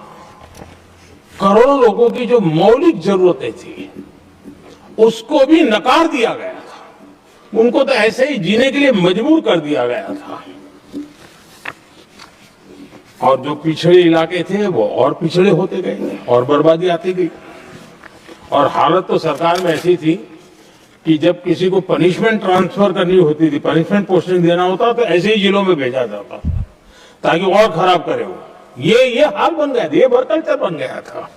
करोड़ों लोगों की जो मौलिक जरूरतें थी उसको भी नकार दिया गया था। उनको तो ऐसे ही जीने के लिए मजबूर कर दिया गया था, और जो पिछड़े इलाके थे वो और पिछड़े होते गए और बर्बादी आती गई। और हालत तो सरकार में ऐसी थी कि जब किसी को पनिशमेंट ट्रांसफर करनी होती थी, पनिशमेंट पोस्टिंग देना होता तो ऐसे ही जिलों में भेजा जाता था ताकि और खराब करे वो। ये हाल बन गया था, ये वर्कल्चर बन गया था।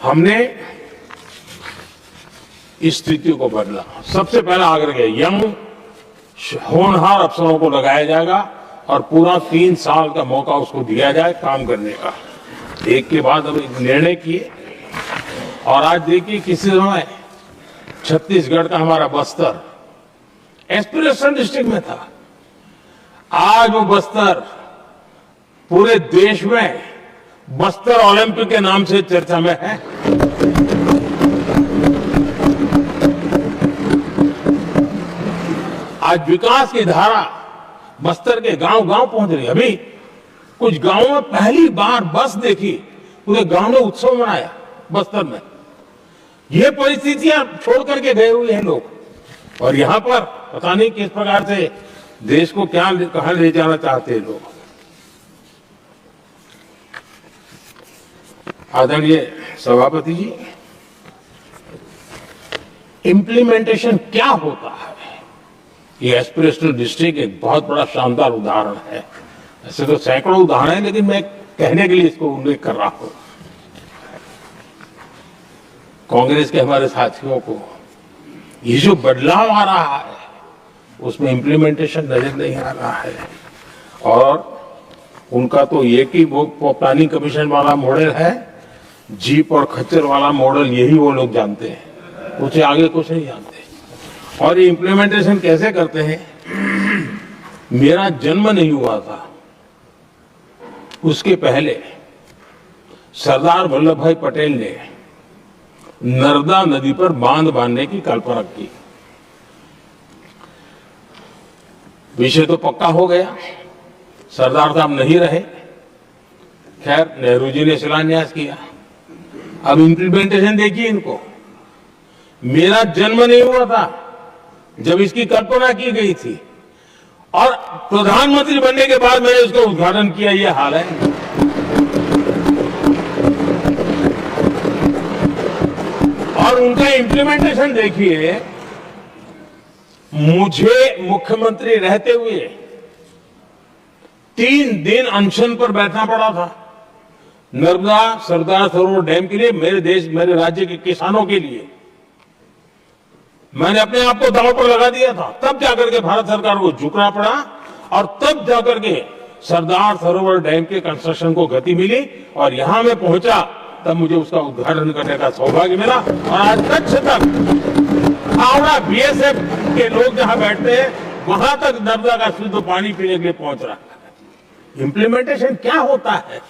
हमने इस स्थिति को बदला। सबसे पहला आग्रह किया, यंग होनहार अफसरों को लगाया जाएगा और पूरा 3 साल का मौका उसको दिया जाए काम करने का। एक के बाद हम एक निर्णय किए, और आज देखिए किसी समय छत्तीसगढ़ का हमारा बस्तर एस्पिरेशनल डिस्ट्रिक्ट में था, आज वो बस्तर पूरे देश में बस्तर ओलंपिक के नाम से चर्चा में है। आज विकास की धारा बस्तर के गांव गांव पहुंच रही है। अभी कुछ गांवों में पहली बार बस देखी, पूरे गांव ने उत्सव मनाया बस्तर में। ये परिस्थितियां छोड़ करके गए हुए हैं लोग, और यहां पर पता नहीं किस प्रकार से देश को कहां ले जाना चाहते हैं लोग। आदरणीय सभापति जी, इम्प्लीमेंटेशन क्या होता है, ये एस्पिरेशनल डिस्ट्रिक्ट एक बहुत बड़ा शानदार उदाहरण है। ऐसे तो सैकड़ों उदाहरण है, लेकिन मैं कहने के लिए इसको उल्लेख कर रहा हूं। कांग्रेस के हमारे साथियों को ये जो बदलाव आ रहा है उसमें इम्प्लीमेंटेशन नजर नहीं आ रहा है, और उनका तो एक ही वो प्लानिंग कमीशन वाला मॉडल है, जीप और खच्चर वाला मॉडल, यही वो लोग जानते हैं, उससे आगे कुछ नहीं जानते। और ये इम्प्लीमेंटेशन कैसे करते हैं, मेरा जन्म नहीं हुआ था उसके पहले सरदार वल्लभ भाई पटेल ने नर्मदा नदी पर बांध बांधने की कल्पना की। विषय तो पक्का हो गया, सरदार साहब नहीं रहे, खैर नेहरू जी ने शिलान्यास किया। अब इम्प्लीमेंटेशन देखिए इनको। मेरा जन्म नहीं हुआ था जब इसकी कल्पना की गई थी, और प्रधानमंत्री बनने के बाद मैंने उसका उद्घाटन किया। ये हाल है। और उनका इम्प्लीमेंटेशन देखिए। मुझे मुख्यमंत्री रहते हुए 3 दिन अनशन पर बैठना पड़ा था नर्मदा सरदार सरोवर डैम के लिए, मेरे राज्य के किसानों के लिए। मैंने अपने आप को दांव पर लगा दिया था, तब जाकर के भारत सरकार को झुकना पड़ा, और तब जाकर के सरदार सरोवर डैम के कंस्ट्रक्शन को गति मिली, और यहां मैं पहुंचा तब मुझे उसका उद्घाटन करने का सौभाग्य मिला। और आज कच्छ तक हावड़ा बीएसएफ के लोग जहां बैठते हैं वहां तक नर्मदा का शुद्ध पानी पीने के लिए पहुंच रहा है। इम्प्लीमेंटेशन क्या होता है,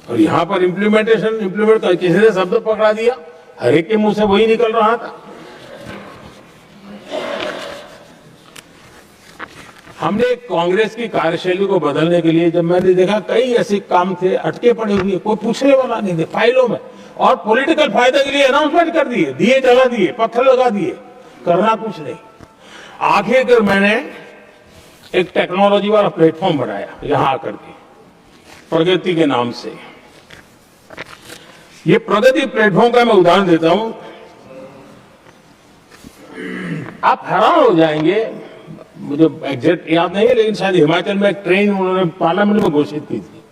और यहां पर इम्प्लीमेंट कर किसी ने शब्द पकड़ा दिया, हर एक के मुंह से वही निकल रहा था। हमने कांग्रेस की कार्यशैली को बदलने के लिए, जब मैंने देखा कई ऐसे काम थे अटके पड़े हुए, कोई पूछने वाला नहीं थे फाइलों में, और पॉलिटिकल फायदे के लिए अनाउंसमेंट कर दिए, दिए जला दिए, पत्थर लगा दिए, करना कुछ नहीं। आखिरकार मैंने एक टेक्नोलॉजी वाला प्लेटफॉर्म बनाया यहां आकर के, प्रगति के नाम से। ये प्रगति प्लेटफॉर्म का मैं उदाहरण देता हूं, आप हैरान हो जाएंगे। मुझे एग्जैक्ट याद नहीं है, लेकिन शायद हिमाचल में एक ट्रेन उन्होंने पार्लियामेंट में घोषित की थी,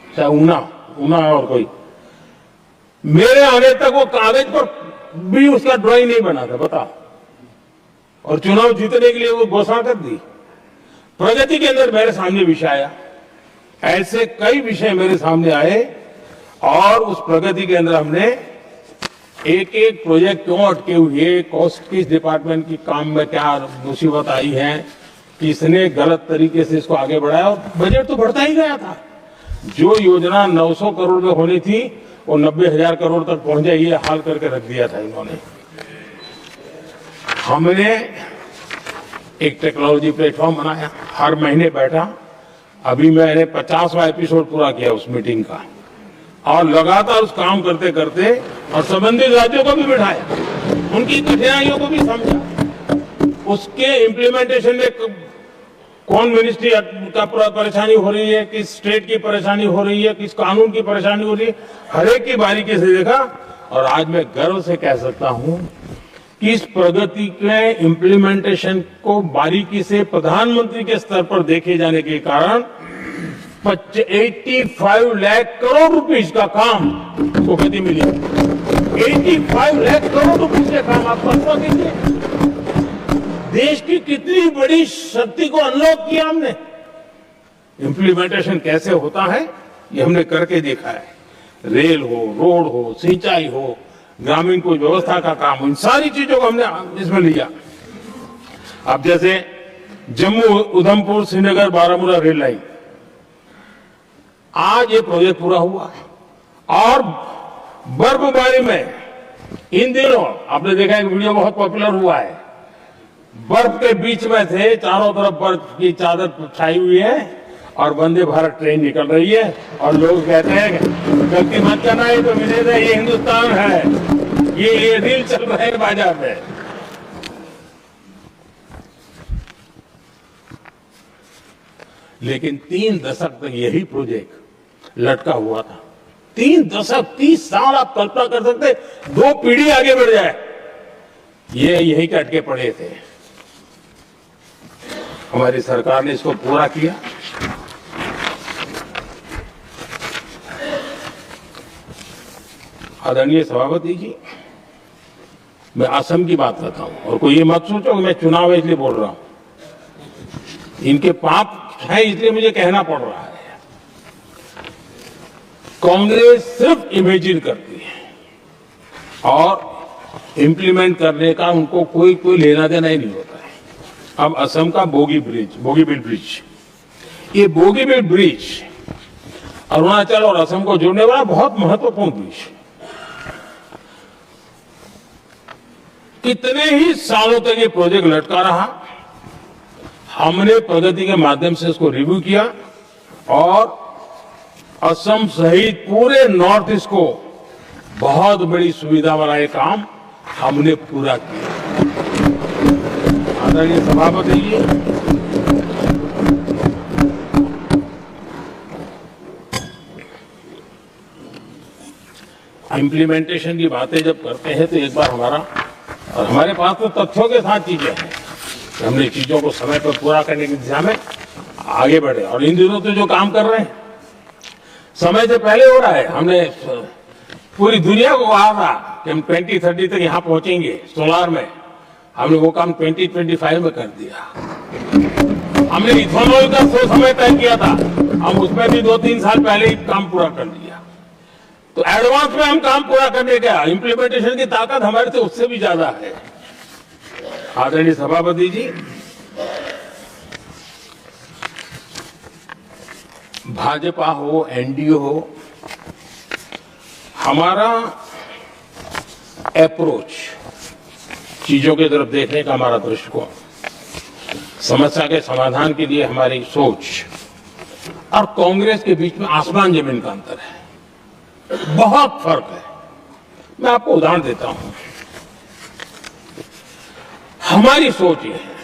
चाहे ऊना और कोई। मेरे आने तक वो कागज पर भी उसका ड्राइंग नहीं बना था, बताओ, और चुनाव जीतने के लिए वो घोषणा कर दी। प्रगति के अंदर मेरे सामने विषय आया, ऐसे कई विषय मेरे सामने आए, और उस प्रगति के अंदर हमने एक एक प्रोजेक्ट क्यों अटके हुए, कॉस्ट किस डिपार्टमेंट की काम में क्या मुसीबत आई है, किसने गलत तरीके से इसको आगे बढ़ाया, और बजट तो बढ़ता ही गया था। जो योजना 900 करोड़ में होनी थी वो 90,000 करोड़ तक पहुंच जाए, ये हाल करके रख दिया था इन्होंने। हमने एक टेक्नोलॉजी प्लेटफॉर्म बनाया, हर महीने बैठा, अभी मैंने 50वां एपिसोड पूरा किया उस मीटिंग का, और लगातार उस काम करते करते और संबंधित राज्यों को भी बिठाया, उनकी कठिनाइयों को भी समझा, उसके इम्प्लीमेंटेशन में कौन मिनिस्ट्री का परेशानी हो रही है, किस स्टेट की परेशानी हो रही है, किस कानून की परेशानी हो रही है, हर एक की बारीकी से देखा। और आज मैं गर्व से कह सकता हूं कि इस प्रगति के इम्प्लीमेंटेशन को बारीकी से प्रधानमंत्री के स्तर पर देखे जाने के कारण 85 लाख करोड़ रुपीस का काम को गति मिली। 85 लाख करोड़ रुपीस का काम आप कल्पना कीजिए, देश की कितनी बड़ी शक्ति को अनलॉक किया हमने। इंप्लीमेंटेशन कैसे होता है ये हमने करके देखा है। रेल हो, रोड हो, सिंचाई हो, ग्रामीण कोई व्यवस्था का काम, इन सारी चीजों को हमने इसमें लिया। अब जैसे जम्मू उधमपुर श्रीनगर बारामूला रेल लाइन, आज ये प्रोजेक्ट पूरा हुआ। और बर्फबारी में इन दिनों आपने देखा एक वीडियो बहुत पॉपुलर हुआ है, बर्फ के बीच में थे, चारों तरफ बर्फ की चादर छाई हुई है और वंदे भारत ट्रेन निकल रही है, और लोग कहते हैं गलती मत करना, ये तो विदेश है, ये हिंदुस्तान है, ये रील चल रहे हैं बाजार में। लेकिन 3 दशक तक यही प्रोजेक्ट लटका हुआ था। 3 दशक, 30 साल, आप कल्पना कर सकते, 2 पीढ़ी आगे बढ़ जाए, ये यही कटके पड़े थे। हमारी सरकार ने इसको पूरा किया। आदरणीय सभापति जी, मैं असम की बात करता हूं, और कोई ये मत सोचो कि मैं चुनाव है इसलिए बोल रहा हूं। इनके पाप है इसलिए मुझे कहना पड़ रहा है। कांग्रेस सिर्फ इमेजिन करती है और इंप्लीमेंट करने का उनको कोई लेना देना ही नहीं होता है। अब असम का बोगीबिल ब्रिज, ये बोगीबिल ब्रिज अरुणाचल और असम को जोड़ने वाला बहुत महत्वपूर्ण ब्रिज, कितने ही सालों तक ये प्रोजेक्ट लटका रहा। हमने प्रगति के माध्यम से इसको रिव्यू किया और असम सहित पूरे नॉर्थ ईस्ट को बहुत बड़ी सुविधा वाला ये काम हमने पूरा किया। आदरणीय सभापति जी, इम्प्लीमेंटेशन की बातें जब करते हैं तो एक बार हमारे पास तो तथ्यों के साथ चीजें हैं, हमने चीजों को समय पर पूरा करने की दिशा में आगे बढ़े। और इन दिनों तो जो काम कर रहे हैं समय से पहले हो रहा है। हमने पूरी दुनिया को कहा था कि हम 2030 तक यहां पहुंचेंगे सोलार में, हमने वो काम 2025 में कर दिया। हमने इथेनॉल का समय तय किया था, हम उसमें भी 2-3 साल पहले ही काम पूरा कर दिया। तो एडवांस में हम काम पूरा करने का इंप्लीमेंटेशन की ताकत हमारे से उससे भी ज्यादा है। आदरणीय सभापति जी, भाजपा हो, एनडीए हो, हमारा अप्रोच, चीजों की तरफ देखने का हमारा दृष्टिकोण, समस्या के समाधान के लिए हमारी सोच और कांग्रेस के बीच में आसमान जमीन का अंतर है, बहुत फर्क है। मैं आपको उदाहरण देता हूं। हमारी सोच ये है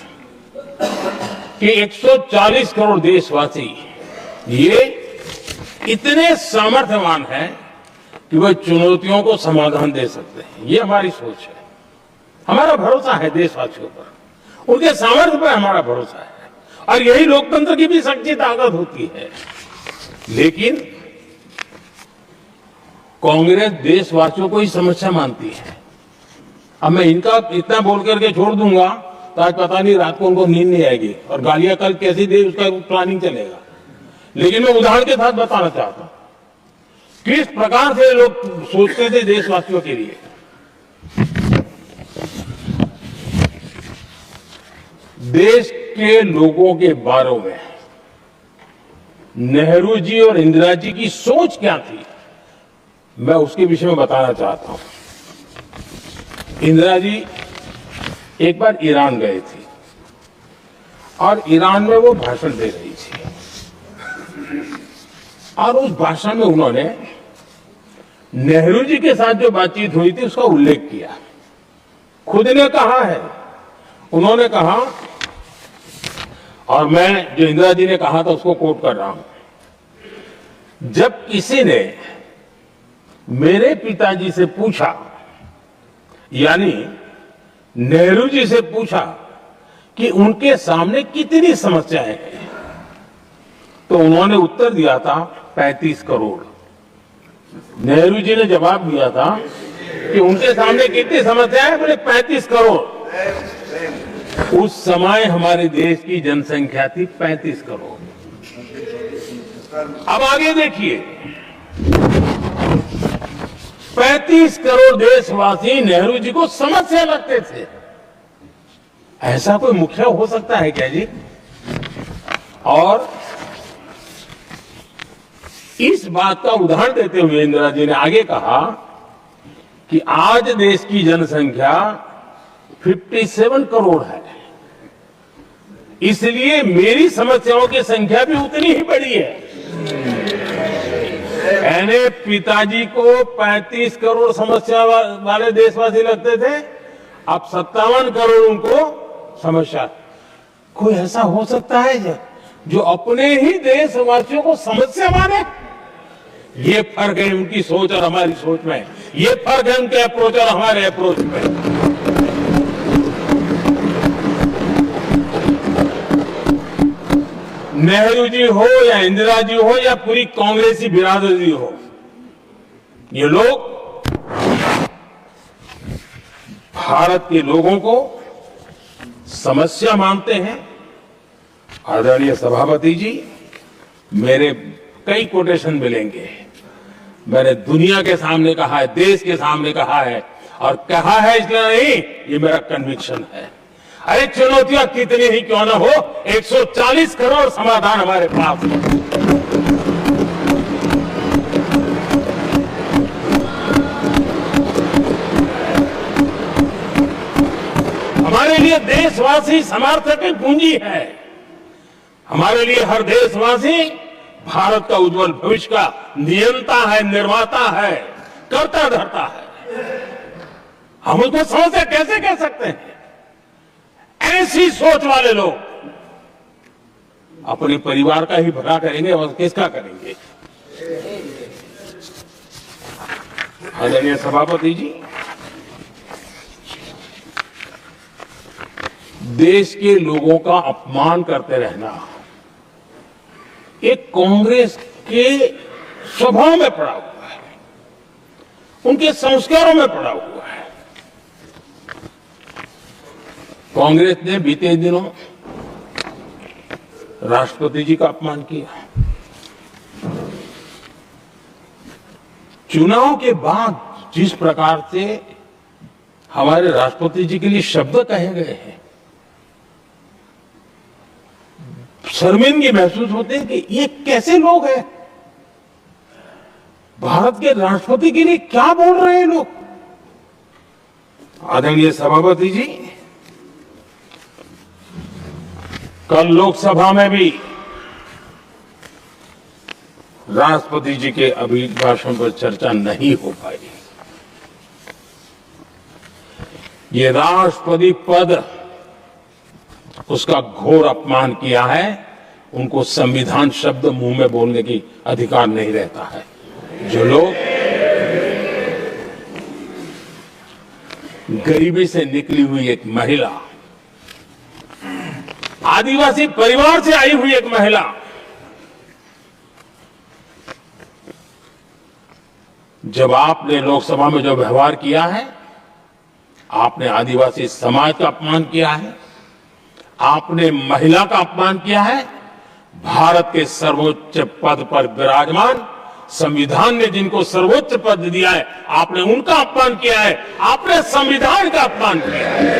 कि 140 करोड़ देशवासी ये इतने सामर्थ्यवान हैं कि वह चुनौतियों को समाधान दे सकते हैं। ये हमारी सोच है, हमारा भरोसा है देशवासियों पर, उनके सामर्थ्य पर हमारा भरोसा है, और यही लोकतंत्र की भी सच्ची ताकत होती है। लेकिन कांग्रेस देशवासियों को ही समस्या मानती है। अब मैं इनका इतना बोल करके छोड़ दूंगा तो आज पता नहीं रात को उनको नींद नहीं आएगी और गालियां कल कैसी दे उसका प्लानिंग चलेगा। लेकिन मैं उदाहरण के साथ बताना चाहता हूं किस प्रकार से लोग सोचते थे देशवासियों के लिए। देश के लोगों के बारे में नेहरू जी और इंदिरा जी की सोच क्या थी, मैं उसके विषय में बताना चाहता हूं। इंदिरा जी एक बार ईरान गए थे और ईरान में वो भाषण दे रही थी और उस भाषण में उन्होंने नेहरू जी के साथ जो बातचीत हुई थी उसका उल्लेख किया। खुद ने कहा है, उन्होंने कहा, और मैं जो इंदिरा जी ने कहा था उसको कोट कर रहा हूं, जब किसी ने मेरे पिताजी से पूछा, यानी नेहरू जी से पूछा कि उनके सामने कितनी समस्याएं हैं, तो उन्होंने उत्तर दिया था 35 करोड़। नेहरू जी ने जवाब दिया था कि उनके सामने कितनी समस्याएं हैं, बोले 35 करोड़। उस समय हमारे देश की जनसंख्या थी 35 करोड़। अब आगे देखिए, 35 करोड़ देशवासी नेहरू जी को समस्या लगते थे। ऐसा कोई मुखिया हो सकता है क्या जी? और इस बात का उदाहरण देते हुए इंदिरा जी ने आगे कहा कि आज देश की जनसंख्या 57 करोड़ है, इसलिए मेरी समस्याओं की संख्या भी उतनी ही बड़ी है। यानी पिताजी को 35 करोड़ समस्या वाले देशवासी लगते थे, अब 57 करोड़ उनको समस्या। कोई ऐसा हो सकता है जो अपने ही देशवासियों को समस्या माने? ये फर्क है उनकी सोच और हमारी सोच में, ये फर्क है उनके अप्रोच और हमारे अप्रोच में। नेहरू जी हो या इंदिरा जी हो या पूरी कांग्रेसी बिरादरी हो, ये लोग भारत के लोगों को समस्या मानते हैं। आदरणीय सभापति जी, मेरे कई कोटेशन मिलेंगे। मैंने दुनिया के सामने कहा है, देश के सामने कहा है, और कहा है इसलिए नहीं, ये मेरा कन्विक्शन है। अरे चुनौतियां कितनी ही क्यों ना हो, 140 करोड़ समाधान हमारे पास है। हमारे लिए देशवासी समर्थक की पूंजी है। हमारे लिए हर देशवासी भारत का उज्जवल भविष्य का नियंता है, निर्माता है, कर्ता धर्ता है। हम उसको समस्या कैसे कह सकते हैं? ऐसी सोच वाले लोग अपने परिवार का ही भला करेंगे और किसका करेंगे? आदरणीय सभापति जी, देश के लोगों का अपमान करते रहना एक कांग्रेस के स्वभाव में पड़ा हुआ है, उनके संस्कारों में पड़ा हुआ है। कांग्रेस ने बीते दिनों राष्ट्रपति जी का अपमान किया। चुनाव के बाद जिस प्रकार से हमारे राष्ट्रपति जी के लिए शब्द कहे गए हैं, शर्मिंदगी महसूस होती है कि ये कैसे लोग हैं? भारत के राष्ट्रपति के लिए क्या बोल रहे हैं लोग? आदरणीय सभापति जी, कल लोकसभा में भी राष्ट्रपति जी के अभिभाषण पर चर्चा नहीं हो पाई। ये राष्ट्रपति पद उसका घोर अपमान किया है। उनको संविधान शब्द मुंह में बोलने की अधिकार नहीं रहता है। जो लोग गरीबी से निकली हुई एक महिला, आदिवासी परिवार से आई हुई एक महिला, जब आपने लोकसभा में जो व्यवहार किया है, आपने आदिवासी समाज का अपमान किया है, आपने महिला का अपमान किया है। भारत के सर्वोच्च पद पर विराजमान संविधान ने जिनको सर्वोच्च पद दिया है, आपने उनका अपमान किया है, आपने संविधान का अपमान किया है।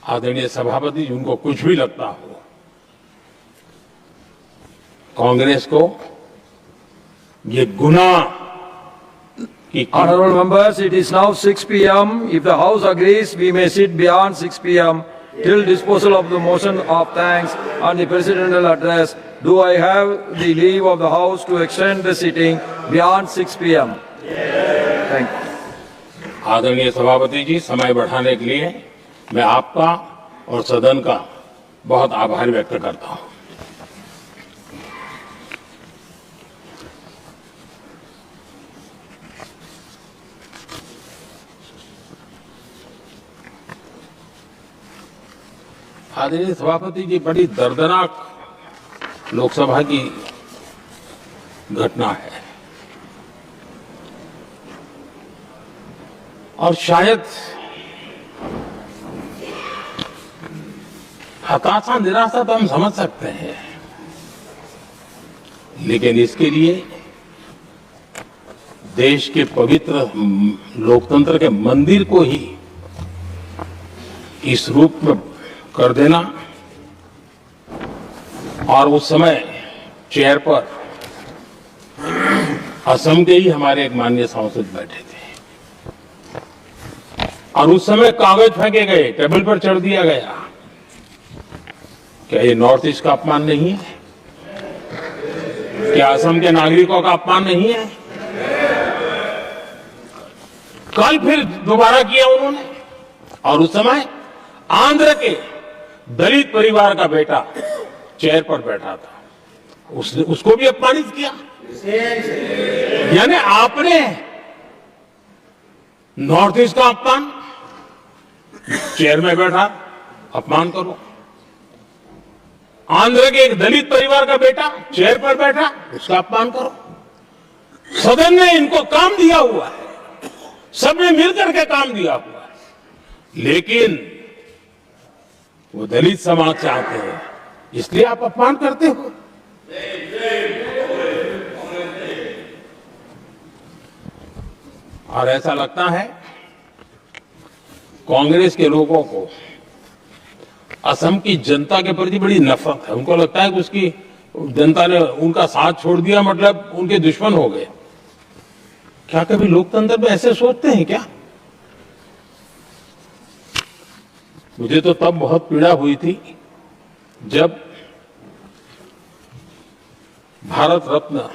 आदरणीय सभापति जी, उनको कुछ भी लगता हो, कांग्रेस को ये गुनाह की Honorable members, it is now 6 p.m. If the House agrees, we may sit beyond 6 p.m. till disposal of the motion of thanks and the presidential address. Do I have the leave of the House to extend the sitting beyond 6 p.m.? Thank you. आदरणीय सभापति जी, समय बढ़ाने के लिए मैं आपका और सदन का बहुत आभार व्यक्त करता हूं। आदरणीय सभापति जी, बड़ी दर्दनाक लोकसभा की घटना है और शायद हताशा निराशा तो हम समझ सकते हैं, लेकिन इसके लिए देश के पवित्र लोकतंत्र के मंदिर को ही इस रूप में कर देना, और उस समय चेयर पर असम के ही हमारे एक माननीय सांसद बैठे थे और उस समय कागज फेंके गए, टेबल पर चढ़ दिया गया। क्या ये नॉर्थ ईस्ट का अपमान नहीं है? क्या असम के नागरिकों का अपमान नहीं है? कल फिर दोबारा किया उन्होंने, और उस समय आंध्र के दलित परिवार का बेटा चेयर पर बैठा था, उसको भी अपमानित किया। यानी आपने नॉर्थ ईस्ट का अपमान, चेयर में बैठा अपमान करो। आंध्र के एक दलित परिवार का बेटा चेयर पर बैठा, उसका अपमान करो। सदन ने इनको काम दिया हुआ है, सबने मिलकर के काम दिया हुआ है, लेकिन वो दलित समाज चाहते हैं, इसलिए आप अपमान करते हो। और ऐसा लगता है कांग्रेस के लोगों को असम की जनता के प्रति बड़ी नफरत है। उनको लगता है कि उसकी जनता ने उनका साथ छोड़ दिया, मतलब उनके दुश्मन हो गए। क्या कभी लोकतंत्र में ऐसे सोचते हैं क्या? मुझे तो तब बहुत पीड़ा हुई थी जब भारत रत्न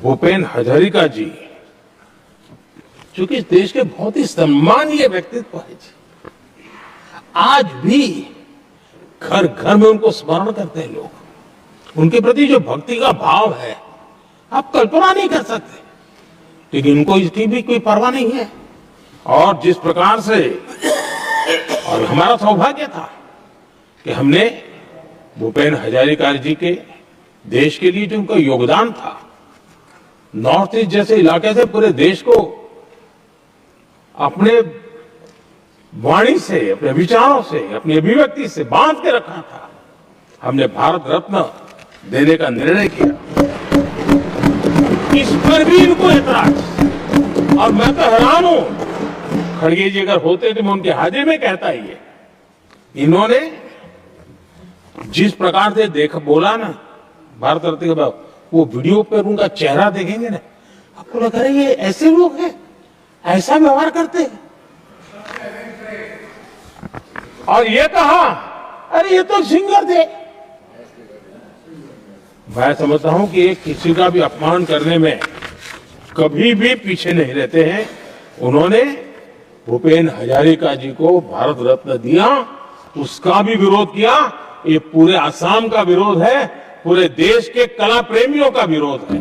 भूपेन हजारिका जी, जो कि इस देश के बहुत ही सम्मानीय व्यक्तित्व है, आज भी घर घर में उनको स्मरण करते हैं लोग। उनके प्रति जो भक्ति का भाव है, आप कल्पना नहीं कर सकते, लेकिन उनको इसकी भी कोई परवाह नहीं है। और जिस प्रकार से, और हमारा सौभाग्य था कि हमने भूपेन हजारिका जी के देश के लिए जो उनका योगदान था, नॉर्थ ईस्ट जैसे इलाके से पूरे देश को अपने वाणी से, अपने विचारों से, अपनी अभिव्यक्ति से बांध के रखा था। हमने भारत रत्न देने का निर्णय किया, इस पर भी इनको ऐतराज। और मैं तो हैरान हूं, खड़गे जी अगर होते तो मैं उनके हाजिर में कहता ही है, इन्होंने जिस प्रकार से बोला ना भारत रत्न के बाद, वो वीडियो पर उनका चेहरा देखेंगे ना, आपको लग रहा है ये ऐसे लोग हैं, ऐसा व्यवहार करते हैं। और ये कहा, अरे ये तो सिंगर थे। मैं समझता हूं कि एक किसी का भी अपमान करने में कभी भी पीछे नहीं रहते हैं। उन्होंने भूपेन हजारिका जी को भारत रत्न दिया, उसका भी विरोध किया। ये पूरे असम का विरोध है, पूरे देश के कला प्रेमियों का विरोध है।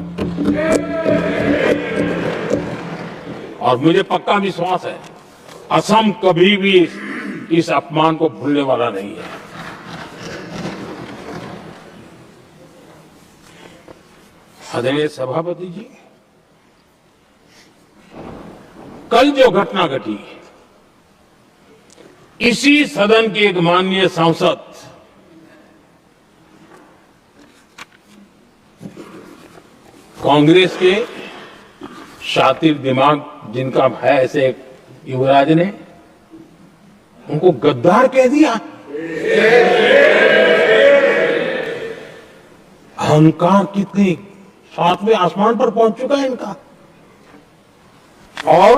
और मुझे पक्का विश्वास है, असम कभी भी इस अपमान को भूलने वाला नहीं है। आदरणीय सभापति जी, कल जो घटना घटी, इसी सदन के एक माननीय सांसद कांग्रेस के शातिर दिमाग जिनका है ऐसे एक युवराज ने उनको गद्दार कह दिया। अहंकार कितनी सातवें आसमान पर पहुंच चुका है इनका। और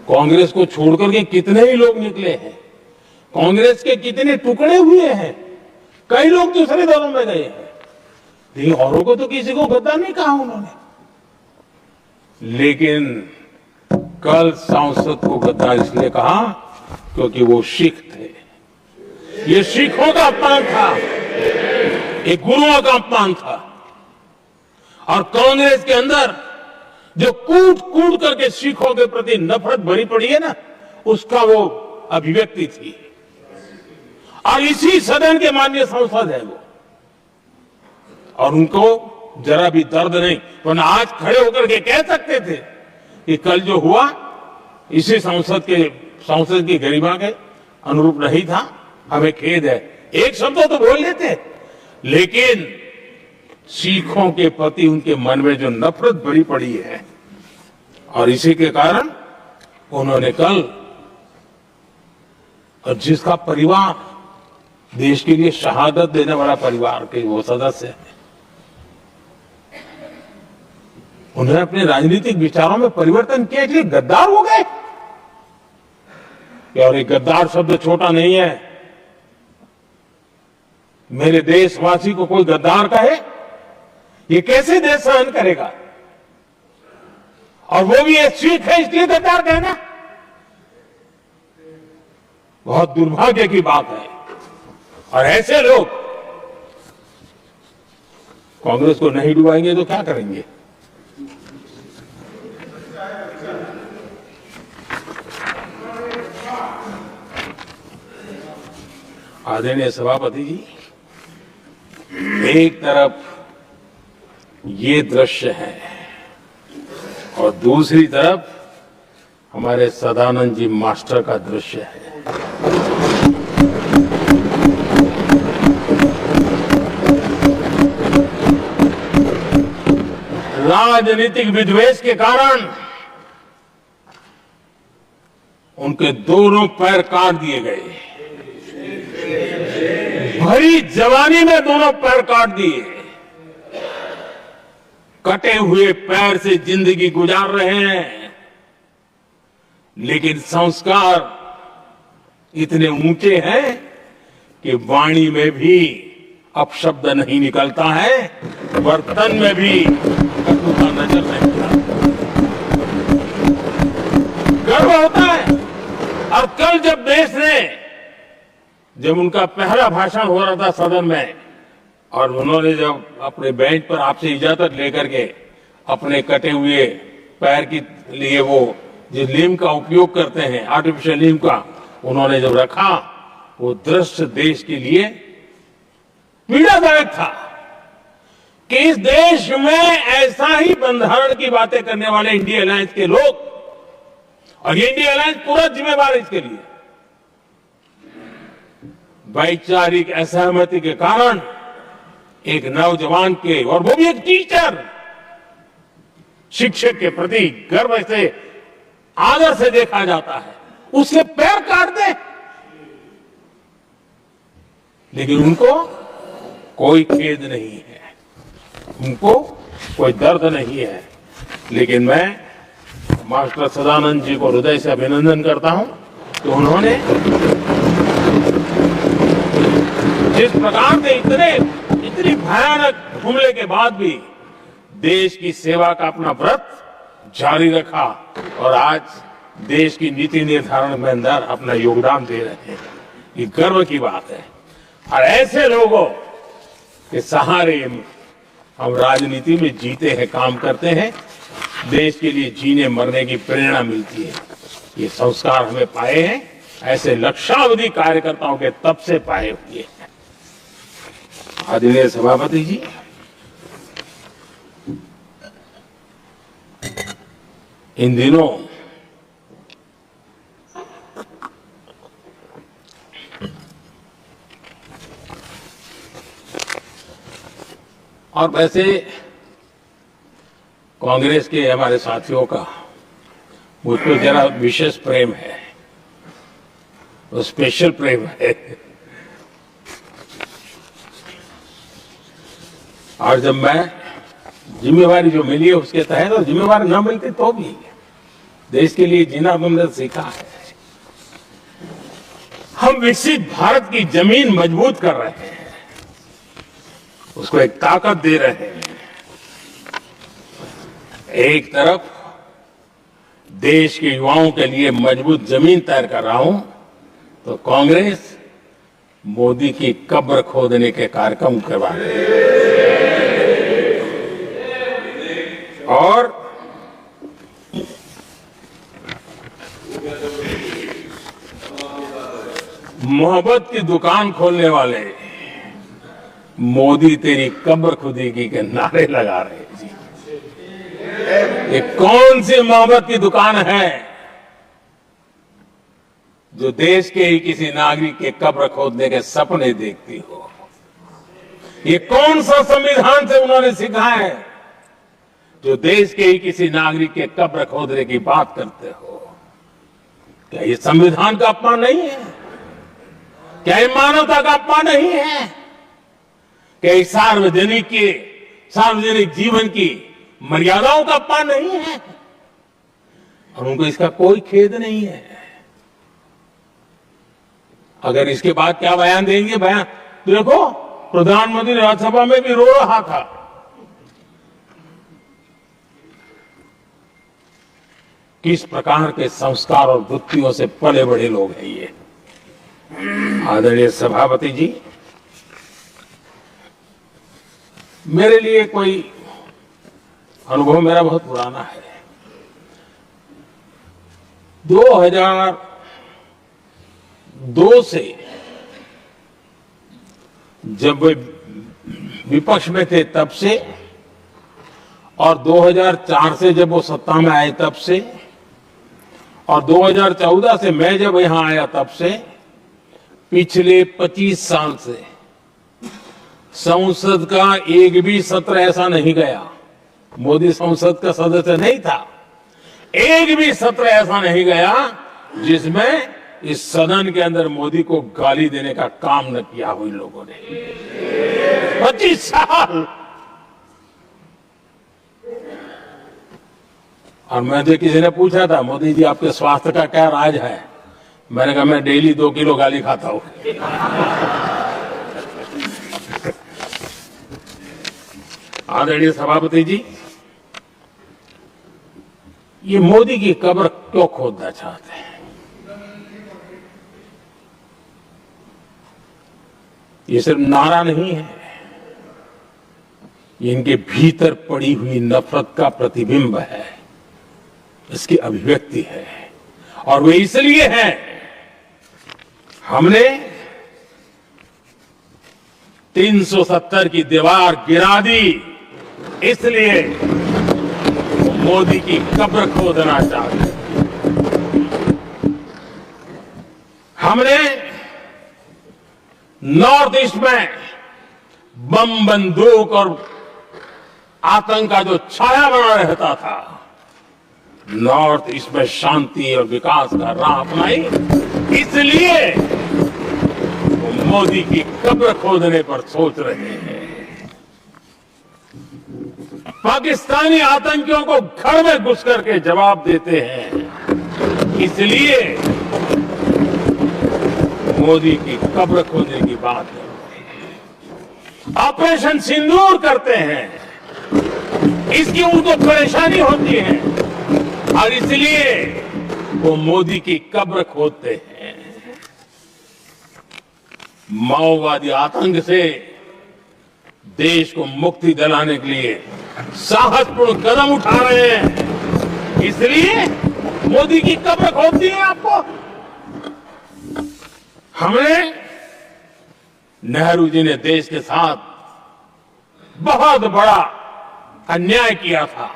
कांग्रेस को छोड़कर के कितने ही लोग निकले हैं, कांग्रेस के कितने टुकड़े हुए हैं, कई लोग दूसरे दलों में गए हैं, लेकिन औरों को तो किसी को गद्दार नहीं कहा उन्होंने। लेकिन कल सांसद को गद्दार इसलिए कहा क्योंकि वो सिख थे। ये सिखों का अपमान था, ये गुरुओं का अपमान था। और कांग्रेस के अंदर जो कूट कूट करके सिखों के प्रति नफरत भरी पड़ी है ना, उसका वो अभिव्यक्ति थी। और इसी सदन के माननीय सांसद है वो, और उनको जरा भी दर्द नहीं, वरना आज खड़े होकर के कह सकते थे कि कल जो हुआ इसी सांसद की गरिमा के अनुरूप नहीं था, हमें खेद है। एक शब्द तो बोल लेते, लेकिन सिखों के प्रति उनके मन में जो नफरत भरी पड़ी है, और इसी के कारण उन्होंने कल, और जिसका परिवार देश के लिए शहादत देने वाला परिवार के वो सदस्य है, उन्होंने अपने राजनीतिक विचारों में परिवर्तन किया, इसलिए गद्दार हो गए। और ये गद्दार शब्द छोटा नहीं है। मेरे देशवासी को कोई गद्दार कहे, ये कैसे देश सहन करेगा? और वो भी एक सिख है इसलिए गद्दार कहना बहुत दुर्भाग्य की बात है। और ऐसे लोग कांग्रेस को नहीं डुबाएंगे तो क्या करेंगे? आदरणीय सभापति जी, एक तरफ ये दृश्य है और दूसरी तरफ हमारे सदानंद जी मास्टर का दृश्य है। राजनीतिक विद्वेष के कारण उनके दोनों पैर काट दिए गए। भरी जवानी में दोनों पैर काट दिए। कटे हुए पैर से जिंदगी गुजार रहे हैं, लेकिन संस्कार इतने ऊंचे हैं कि वाणी में भी अपशब्द नहीं निकलता है, बर्तन में भी कटुता नजर नहीं आता। गर्व होता है। और कल जब देश ने, जब उनका पहला भाषण हो रहा था सदन में, और उन्होंने जब अपने बेंच पर आपसे इजाजत लेकर के अपने कटे हुए पैर के लिए वो जो लीम का उपयोग करते हैं, आर्टिफिशियल लीम का, उन्होंने जब रखा, वो दृश्य देश के लिए पीड़ादायक था कि इस देश में ऐसा ही बंधारण की बातें करने वाले इंडिया अलायंस के लोग, और ये इंडिया अलायंस पूरा जिम्मेवार है इसके लिए, वैचारिक असहमति के कारण एक नौजवान के, और वो भी एक टीचर, शिक्षक के प्रति गर्व से, आदर से देखा जाता है, उसके पैर काट दे। लेकिन उनको कोई खेद नहीं है, उनको कोई दर्द नहीं है। लेकिन मैं मास्टर सदानंद जी को हृदय से अभिनंदन करता हूं कि उन्होंने जिस प्रकार से इतनी भयानक हमले के बाद भी देश की सेवा का अपना व्रत जारी रखा, और आज देश की नीति निर्धारण में अंदर अपना योगदान दे रहे हैं, ये गर्व की बात है। और ऐसे लोगों के सहारे हम राजनीति में जीते हैं, काम करते हैं, देश के लिए जीने मरने की प्रेरणा मिलती है। ये संस्कार हमें पाए हैं ऐसे लक्षावधि कार्यकर्ताओं के तब से पाए हुए हैं। आदरणीय सभापति जी, इन दिनों और वैसे कांग्रेस के हमारे साथियों का मुझ पर जरा विशेष प्रेम है, वो स्पेशल प्रेम है। और जब मैं जिम्मेवारी जो मिली है उसके तहत, और जिम्मेवारी न मिलती तो भी देश के लिए जीना तुमने सीखा है। हम विकसित भारत की जमीन मजबूत कर रहे हैं, उसको एक ताकत दे रहे हैं। एक तरफ देश के युवाओं के लिए मजबूत जमीन तैयार कर रहा हूं, तो कांग्रेस मोदी की कब्र खोदने के कार्यक्रम करवा रही है। और मोहब्बत की दुकान खोलने वाले मोदी तेरी कब्र खुदेगी के नारे लगा रहे हैं जी। ये कौन सी मोहब्बत की दुकान है जो देश के ही किसी नागरिक के कब्र खोदने के सपने देखती हो? ये कौन सा संविधान से उन्होंने सीखा है जो देश के ही किसी नागरिक के कब्र खोदने की बात करते हो? क्या ये संविधान का अपमान नहीं है? क्या ये मानवता का अपमान नहीं है? क्या ये सार्वजनिक जीवन की मर्यादाओं का अपमान नहीं है? और उनको इसका कोई खेद नहीं है। अगर इसके बाद क्या बयान देंगे? बयान देखो, प्रधानमंत्री राज्यसभा में भी रो रहा था। किस प्रकार के संस्कार और वृत्तियों से पले बड़े लोग हैं ये। आदरणीय सभापति जी, मेरे लिए कोई अनुभव मेरा बहुत पुराना है। 2002 से जब वे विपक्ष में थे तब से, और 2004 से जब वो सत्ता में आए तब से, और 2014 से मैं जब यहां आया तब से, पिछले 25 साल से संसद का एक भी सत्र ऐसा नहीं गया, मोदी संसद का सदस्य नहीं था, एक भी सत्र ऐसा नहीं गया जिसमें इस सदन के अंदर मोदी को गाली देने का काम न किया हो इन लोगों ने। 25 साल। और मैं तो किसी ने पूछा था, मोदी जी आपके स्वास्थ्य का क्या राज है? मैंने कहा मैं डेली 2 किलो गाली खाता हूं। आदरणीय सभापति जी, ये मोदी की कब्र क्यों खोदना चाहते हैं? ये सिर्फ नारा नहीं है, ये इनके भीतर पड़ी हुई नफरत का प्रतिबिंब है, इसकी अभिव्यक्ति है। और वो इसलिए है, हमने 370 की दीवार गिरा दी, इसलिए मोदी की कब्र खोदना चाहते। हमने नॉर्थ ईस्ट में बम बंदूक और आतंक का जो छाया बना रहता था, नॉर्थ ईस्ट में शांति और विकास का राह अपनाई, इसलिए वो मोदी की कब्र खोदने पर सोच रहे हैं। पाकिस्तानी आतंकियों को घर में घुस करके जवाब देते हैं, इसलिए मोदी की कब्र खोदने की बात करते हैं। ऑपरेशन सिंदूर करते हैं, इसकी उनको परेशानी होती है और इसलिए वो मोदी की कब्र खोदते हैं। माओवादी आतंक से देश को मुक्ति दिलाने के लिए साहसपूर्ण कदम उठा रहे हैं, इसलिए मोदी की कब्र खोदनी है आपको। हमने, नेहरू जी ने देश के साथ बहुत बड़ा अन्याय किया था,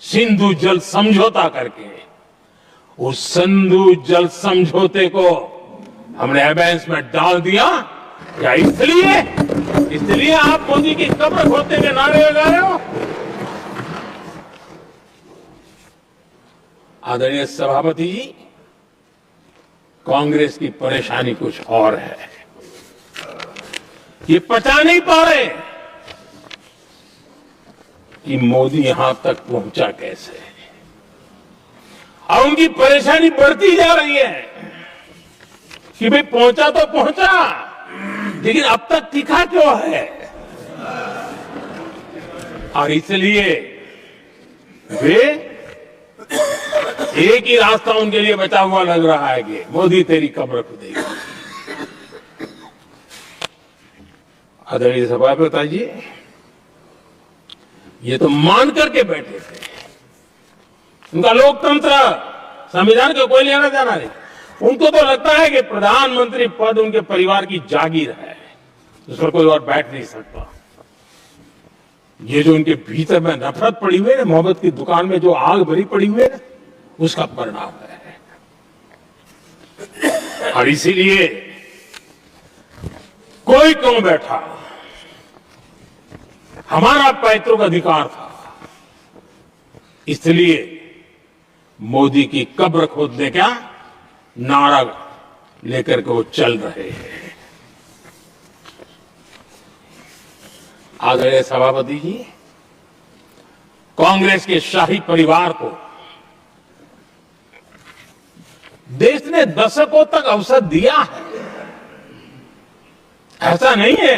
सिंधु जल समझौता करके। उस सिंधु जल समझौते को हमने एबेंस में डाल दिया, क्या इसलिए इसलिए आप मोदी की कब्र खोदने के नारे लगा रहे हो। आदरणीय सभापति जी, कांग्रेस की परेशानी कुछ और है। ये पचा नहीं पा रहे कि मोदी यहां तक पहुंचा कैसे, और उनकी परेशानी बढ़ती जा रही है कि भाई पहुंचा तो पहुंचा, लेकिन अब तक टिका क्यों है। और इसलिए वे एक ही रास्ता उनके लिए बचा हुआ लग रहा है कि मोदी तेरी कब्र खुदेगी। आदरणीय सभापति जी, ये तो मान करके बैठे थे। उनका लोकतंत्र, संविधान का कोई लेना देना नहीं। उनको तो लगता है कि प्रधानमंत्री पद उनके परिवार की जागीर है, उस पर कोई और बैठ नहीं सकता। ये जो उनके भीतर में नफरत पड़ी हुई है ना, मोहब्बत की दुकान में जो आग भरी पड़ी हुई है ना, उसका परिणाम है। और इसीलिए कोई क्यों बैठा, हमारा पैतृक अधिकार था, इसलिए मोदी की कब्र खोदने का नारा लेकर के वो चल रहे हैं। आदरणीय सभापति जी, कांग्रेस के शाही परिवार को देश ने दशकों तक अवसर दिया है, ऐसा नहीं है।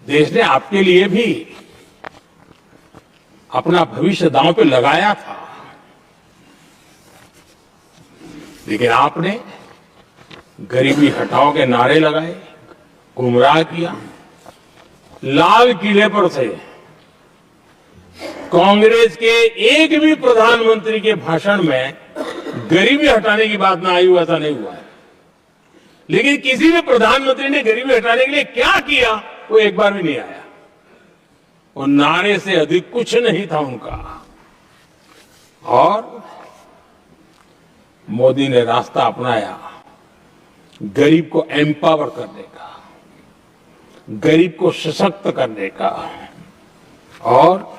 देश ने आपके लिए भी अपना भविष्य दांव पे लगाया था, लेकिन आपने गरीबी हटाओ के नारे लगाए, गुमराह किया। लाल किले पर से कांग्रेस के एक भी प्रधानमंत्री के भाषण में गरीबी हटाने की बात ना आई हुआ, ऐसा नहीं हुआ है। लेकिन किसी भी प्रधानमंत्री ने गरीबी हटाने के लिए क्या किया, वो एक बार भी नहीं आया। वो नारे से अधिक कुछ नहीं था उनका। और मोदी ने रास्ता अपनाया गरीब को एम्पावर करने का, गरीब को सशक्त करने का। और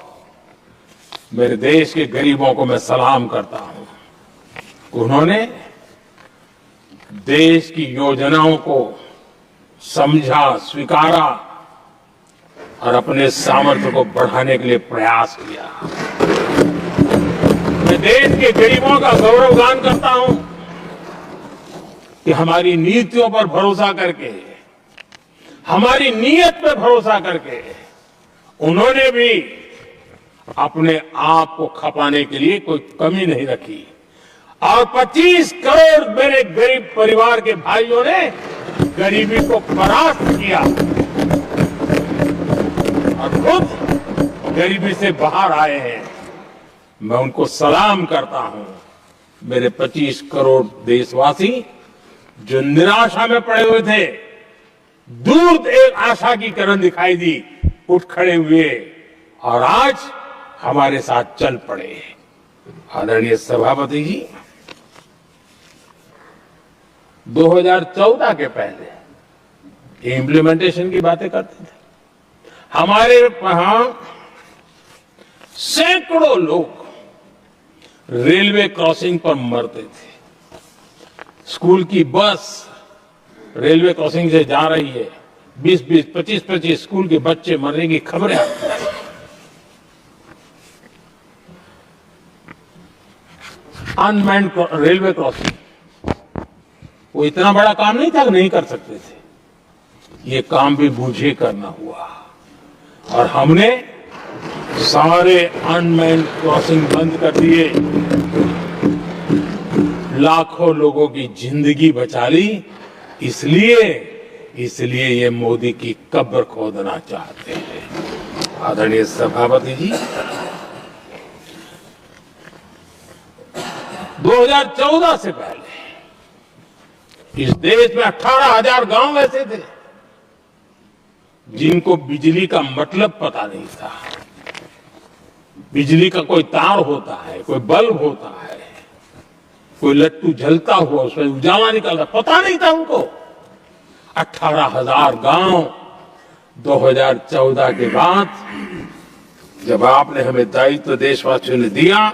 मेरे देश के गरीबों को मैं सलाम करता हूं, उन्होंने देश की योजनाओं को समझा, स्वीकारा और अपने सामर्थ्य को बढ़ाने के लिए प्रयास किया। मैं देश के गरीबों का गौरवगान करता हूं कि हमारी नीतियों पर भरोसा करके, हमारी नीयत पर भरोसा करके उन्होंने भी अपने आप को खपाने के लिए कोई कमी नहीं रखी। और 25 करोड़ मेरे गरीब परिवार के भाइयों ने गरीबी को परास्त किया और खुद गरीबी से बाहर आए हैं। मैं उनको सलाम करता हूं। मेरे 25 करोड़ देशवासी जो निराशा में पड़े हुए थे, दूर एक आशा की किरण दिखाई दी, उठ खड़े हुए और आज हमारे साथ चल पड़े। आदरणीय सभापति जी, 2014 के पहले इम्प्लीमेंटेशन की बातें करते थे। हमारे वहां सैकड़ों लोग रेलवे क्रॉसिंग पर मरते थे। स्कूल की बस रेलवे क्रॉसिंग से जा रही है, 20-20, 25-25 स्कूल के बच्चे मरने की खबरें आती हैं। अनमैन्ड रेलवे क्रॉसिंग, वो इतना बड़ा काम नहीं था कि नहीं कर सकते थे। ये काम भी मुझे करना हुआ और हमने सारे अनमैन्ड क्रॉसिंग बंद कर दिए, लाखों लोगों की जिंदगी बचा ली। इसलिए ये मोदी की कब्र खोदना चाहते हैं। आदरणीय सभापति जी, 2014 से पहले इस देश में 18,000 गांव ऐसे थे जिनको बिजली का मतलब पता नहीं था। बिजली का कोई तार होता है, कोई बल्ब होता है, कोई लट्टू जलता हुआ उसमें उजाला निकलता, पता नहीं था उनको। 18,000 गांव 2014 के बाद जब आपने हमें दायित्व देशवासियों ने दिया,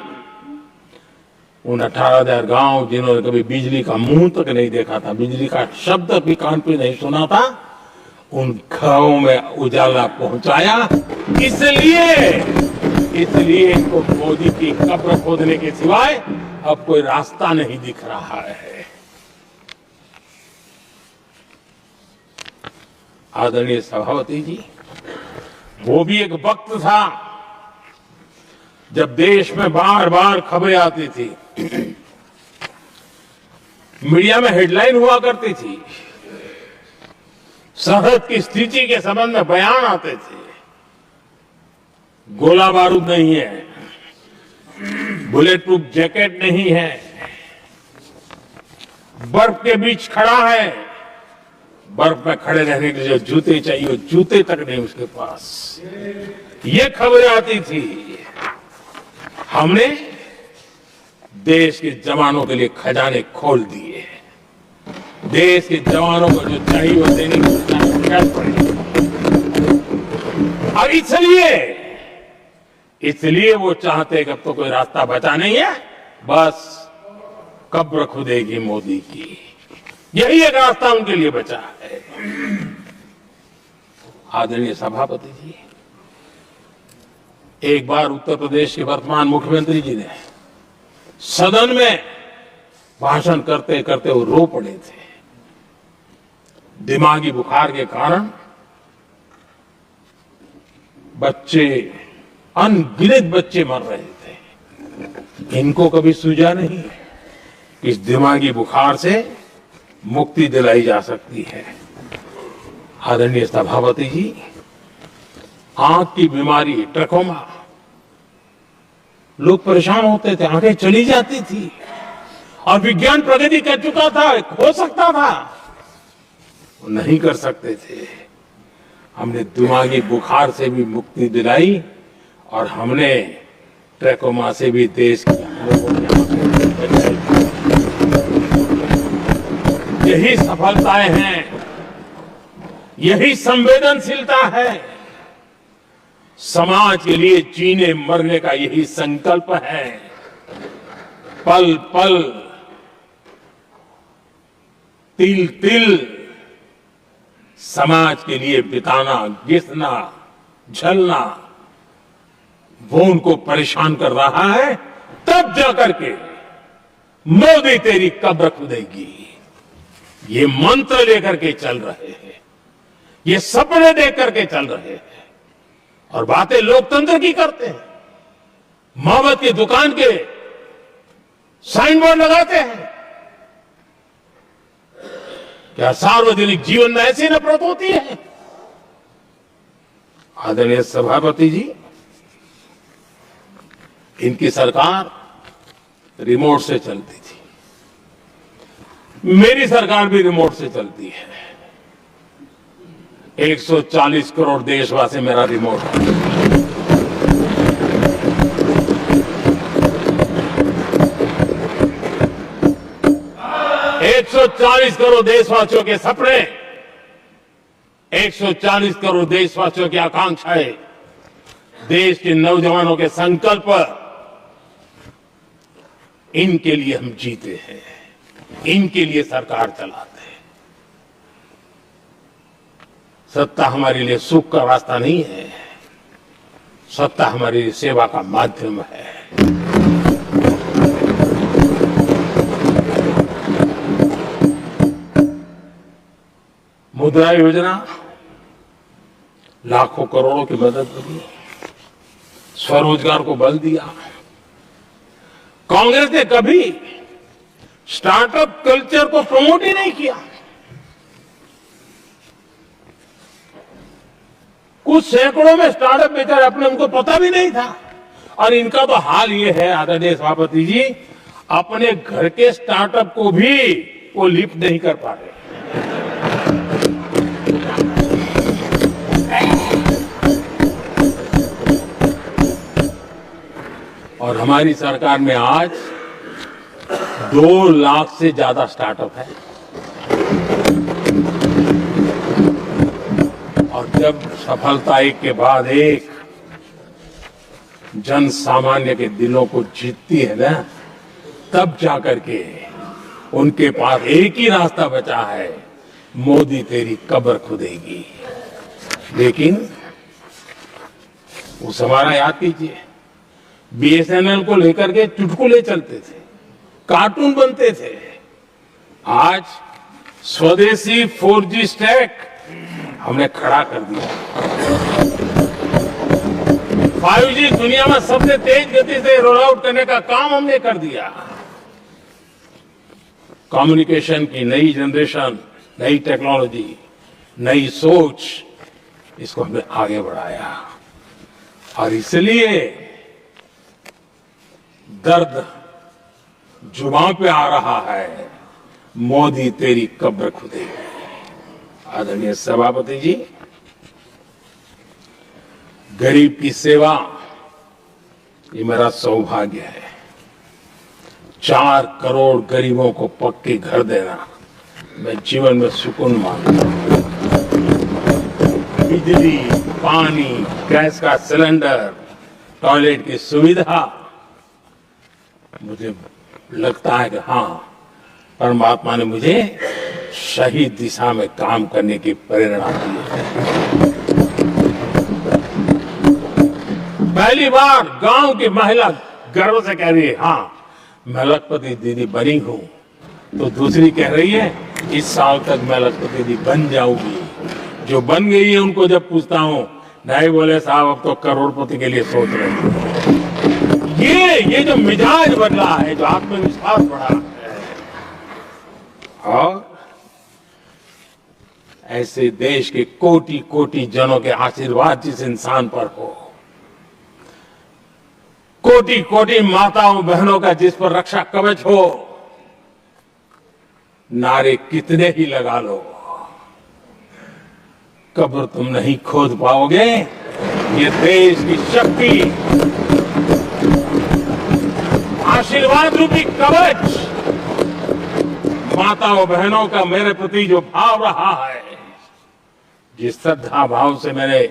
उन 18,000 गांव जिन्होंने कभी बिजली का मुंह तक नहीं देखा था, बिजली का शब्द भी कान पे नहीं सुना था, उन गांवों में उजाला पहुंचाया। इसलिए इनको मोदी की कब्र खोदने के सिवाय अब कोई रास्ता नहीं दिख रहा है। आदरणीय सभापति जी, वो भी एक वक्त था जब देश में बार बार खबरें आती थी, मीडिया में हेडलाइन हुआ करती थी, सरहद की स्थिति के संबंध में बयान आते थे, गोला बारूद नहीं है, बुलेट प्रूफ जैकेट नहीं है, बर्फ के बीच खड़ा है, बर्फ में खड़े रहने के लिए जो जूते चाहिए वो जूते तक नहीं उसके पास, ये खबरें आती थी। हमने देश के जवानों के लिए खजाने खोल दिए, देश के जवानों को जो चाहिए वो देने की जरूरत पड़ी। और इसलिए वो चाहते कि अब तो कोई रास्ता बचा नहीं है, बस कब्र खुदेगी मोदी की, यही एक रास्ता उनके लिए बचा है। आदरणीय सभापति जी, एक बार उत्तर प्रदेश के वर्तमान मुख्यमंत्री जी ने सदन में भाषण करते करते वो रो पड़े थे। दिमागी बुखार के कारण बच्चे, अनगिनत बच्चे मर रहे थे। इनको कभी सूझा नहीं कि इस दिमागी बुखार से मुक्ति दिलाई जा सकती है। आदरणीय सभापति जी, आंख की बीमारी ट्रकोमा, लोग परेशान होते थे, आंखें चली जाती थी और विज्ञान प्रगति कर चुका था, हो सकता था, नहीं कर सकते थे। हमने दिमागी बुखार से भी मुक्ति दिलाई और हमने ट्रकोमा से भी देश के लोगों की आंखें बचाई। यही सफलताएं हैं, यही संवेदनशीलता है, समाज के लिए जीने मरने का यही संकल्प है। पल पल, तिल तिल समाज के लिए बिताना, घिसना, झलना, वो उनको परेशान कर रहा है। तब जाकर के मोदी तेरी कब्र खुदेगी, ये मंत्र लेकर के चल रहे हैं, ये सपने देख करके चल रहे हैं और बातें लोकतंत्र की करते हैं। मोहब्बत की दुकान के साइन बोर्ड लगाते हैं। क्या सार्वजनिक जीवन में ऐसी नफरत होती है? आदरणीय सभापति जी, इनकी सरकार रिमोट से चलती थी, मेरी सरकार भी रिमोट से चलती है। 140 करोड़ देशवासी मेरा रिमोट है। 140 करोड़ देशवासियों के सपने, 140 करोड़ देशवासियों की आकांक्षाएं, देश के नौजवानों के संकल्प, इनके लिए हम जीते हैं, इनके लिए सरकार चलाते हैं। सत्ता हमारे लिए सुख का रास्ता नहीं है, सत्ता हमारी लिए सेवा का माध्यम है। मुद्रा योजना लाखों करोड़ों की मदद करी, स्वरोजगार को बल दिया। कांग्रेस ने कभी स्टार्टअप कल्चर को प्रमोट ही नहीं किया। कुछ सैकड़ों में स्टार्टअप बेचारे अपने, उनको पता भी नहीं था। और इनका तो हाल ये है आदरणीय सभापति जी, अपने घर के स्टार्टअप को भी वो लिफ्ट नहीं कर पा रहे। और हमारी सरकार में आज 2 लाख से ज्यादा स्टार्टअप है और जब सफलता एक के बाद एक जन सामान्य के दिलों को जीतती है ना, तब जाकर के उनके पास एक ही रास्ता बचा है, मोदी तेरी कब्र खुदेगी। लेकिन उस हमारा याद कीजिए, बीएसएनएल को लेकर के चुटकुले चलते थे, कार्टून बनते थे। आज स्वदेशी 4G स्टैक हमने खड़ा कर दिया। 5G दुनिया में सबसे तेज गति से रोल आउट करने का काम हमने कर दिया। कम्युनिकेशन की नई जनरेशन, नई टेक्नोलॉजी, नई सोच, इसको हमने आगे बढ़ाया। और इसलिए दर्द जुबान पे आ रहा है, मोदी तेरी कब्र खुदेगी। आदरणीय सभापति जी, गरीब की सेवा ये मेरा सौभाग्य है। 4 करोड़ गरीबों को पक्के घर देना मैं जीवन में सुकून मानता हूं। बिजली, पानी, गैस का सिलेंडर, टॉयलेट की सुविधा, मुझे लगता है कि हाँ, परमात्मा ने मुझे सही दिशा में काम करने की प्रेरणा दी है। पहली बार गांव की महिला गर्व से कह रही है, हाँ मैं लखपति दीदी बनी हूं, तो दूसरी कह रही है इस साल तक मैं लखपति दीदी बन जाऊंगी। जो बन गई है उनको जब पूछता हूं, नहीं बोले साहब अब तो करोड़पति के लिए सोच रहे हैं। ये जो मिजाज बदला है, जो आत्मविश्वास बढ़ा है, और ऐसे देश के कोटि कोटि जनों के आशीर्वाद जिस इंसान पर हो, कोटि कोटि माताओं बहनों का जिस पर रक्षा कवच हो, नारे कितने ही लगा लो, कब्र तुम नहीं खोद पाओगे। ये देश की शक्ति, आशीर्वाद रूपी कवच, माताओं बहनों का मेरे प्रति जो भाव रहा है, जिस श्रद्धा भाव से मैंने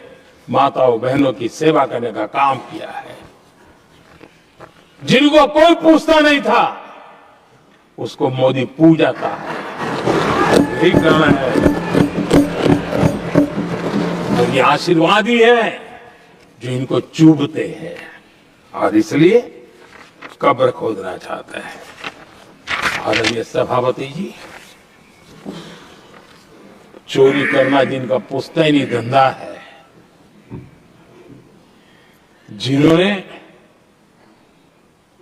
माताओं बहनों की सेवा करने का काम किया है, जिनको कोई पूछता नहीं था उसको मोदी पूजाता है। यही कारण है, तो ये आशीर्वाद ही है जो इनको चूबते हैं, और इसलिए कब्र खोदना चाहता है। आदरणीय सभापति जी, चोरी करना जिनका पुश्तैनी धंधा है, जिन्होंने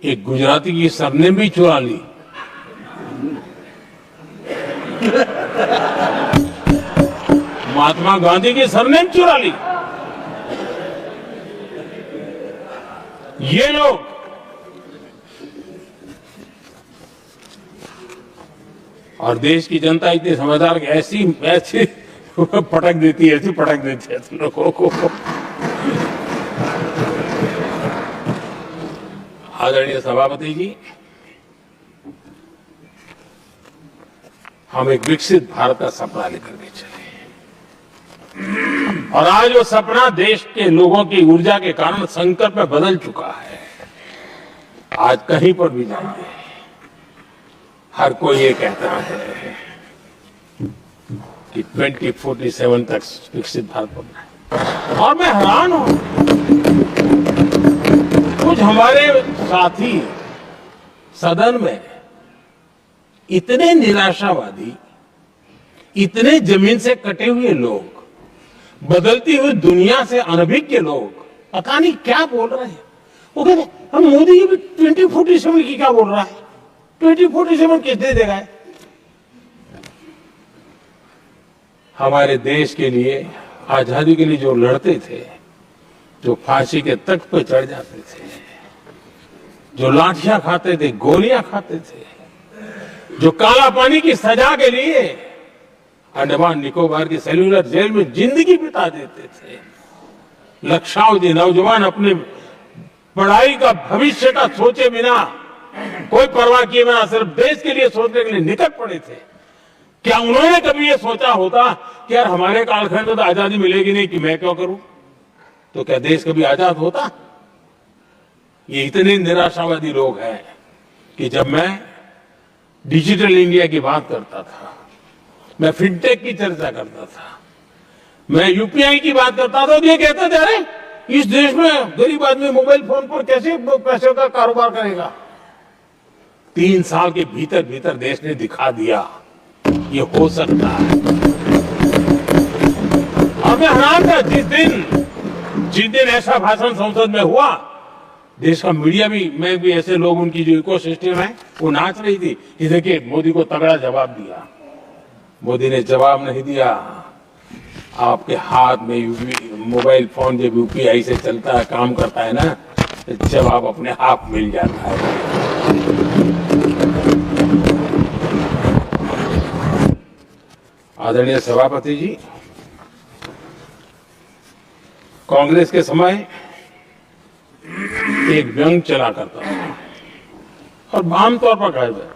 एक गुजराती की सरनेम भी चुरा ली, महात्मा गांधी की सरनेम चुरा ली, ये लोग और देश की जनता इतनी समझदार कि ऐसी ऐसी पटक देती है, ऐसी पटक देती है तुम लोगों को। आदरणीय सभापति जी, हम एक विकसित भारत का सपना लेकर के चले, और आज वो सपना देश के लोगों की ऊर्जा के कारण संकल्प में बदल चुका है। आज कहीं पर भी जाइए, हर कोई ये कहता है कि 2047 तक विकसित भारत बनना है, और मैं हैरान हूं, कुछ हमारे साथी सदन में इतने निराशावादी, इतने जमीन से कटे हुए लोग, बदलती हुई दुनिया से अनभिज्ञ लोग, पता नहीं क्या बोल रहे हैं। वो कहते हम मोदी जी 2047 की क्या बोल रहा है, 2047 किस दे देगा। हमारे देश के लिए, आजादी के लिए जो लड़ते थे, जो फांसी के तख्त पर चढ़ जाते थे, जो लाठियां खाते थे, गोलियां खाते थे, जो काला पानी की सजा के लिए अंडमान निकोबार की सेल्यूलर जेल में जिंदगी बिता देते थे, लक्षावधि नौजवान अपने पढ़ाई का भविष्य का सोचे बिना, कोई परवाह किए बिना सिर्फ देश के लिए सोचने के लिए निकल पड़े थे। क्या उन्होंने कभी ये सोचा होता कि यार हमारे कालखंड में तो आजादी मिलेगी नहीं, कि मैं क्यों करूं? तो क्या देश कभी आजाद होता? ये इतने निराशावादी लोग हैं कि जब मैं डिजिटल इंडिया की बात करता था, मैं फिनटेक की चर्चा करता था, मैं यूपीआई की बात करता था, तो ये कहते थे अरे इस देश में गरीब आदमी मोबाइल फोन पर कैसे पैसे का कारोबार करेगा? 3 साल के भीतर भीतर देश ने दिखा दिया ये हो सकता है। और मैं हैरान था जिस दिन ऐसा भाषण संसद में हुआ, देश का मीडिया भी, मैं भी, ऐसे लोग, उनकी जो इको सिस्टम है वो नाच रही थी कि देखिए मोदी को तगड़ा जवाब दिया। मोदी ने जवाब नहीं दिया। आपके हाथ में मोबाइल फोन जब यूपीआई से चलता है, काम करता है ना, जवाब अपने आप मिल जाता है। आदरणीय सभापति जी, कांग्रेस के समय एक व्यंग चला करता था और आमतौर पर गायब है,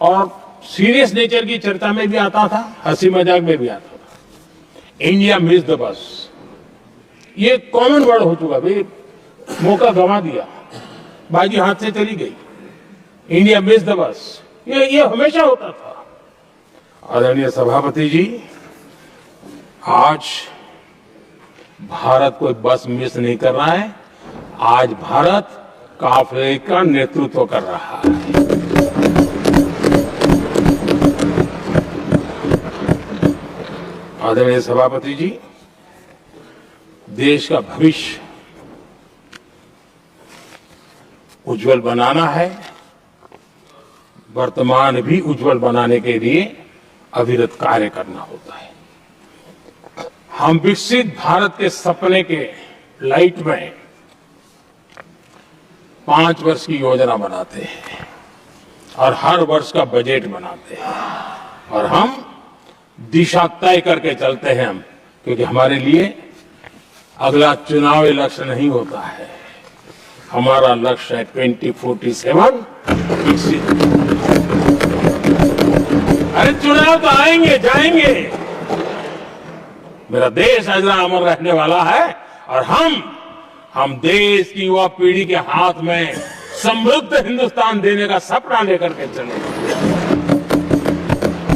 और सीरियस नेचर की चर्चा में भी आता था, हंसी मजाक में भी आता था। इंडिया मिस द बस, ये कॉमन वर्ड हो चुका भाई, मौका गंवा दिया, बाजी हाथ से चली गई। इंडिया मिस द बस, ये हमेशा होता था। आदरणीय सभापति जी, आज भारत कोई बस मिस नहीं कर रहा है, आज भारत काफिले का नेतृत्व कर रहा है। आदरणीय सभापति जी, देश का भविष्य उज्जवल बनाना है, वर्तमान भी उज्जवल बनाने के लिए अविरत कार्य करना होता है। हम विकसित भारत के सपने के लाइट में 5 वर्ष की योजना बनाते हैं और हर वर्ष का बजट बनाते हैं, और हम दिशा तय करके चलते हैं हम, क्योंकि हमारे लिए अगला चुनावी लक्ष्य नहीं होता है, हमारा लक्ष्य है 2047 विकसित। अरे चुनाव तो आएंगे जाएंगे, मेरा देश अजरा अमर रहने वाला है, और हम देश की युवा पीढ़ी के हाथ में समृद्ध हिंदुस्तान देने का सपना लेकर के चले।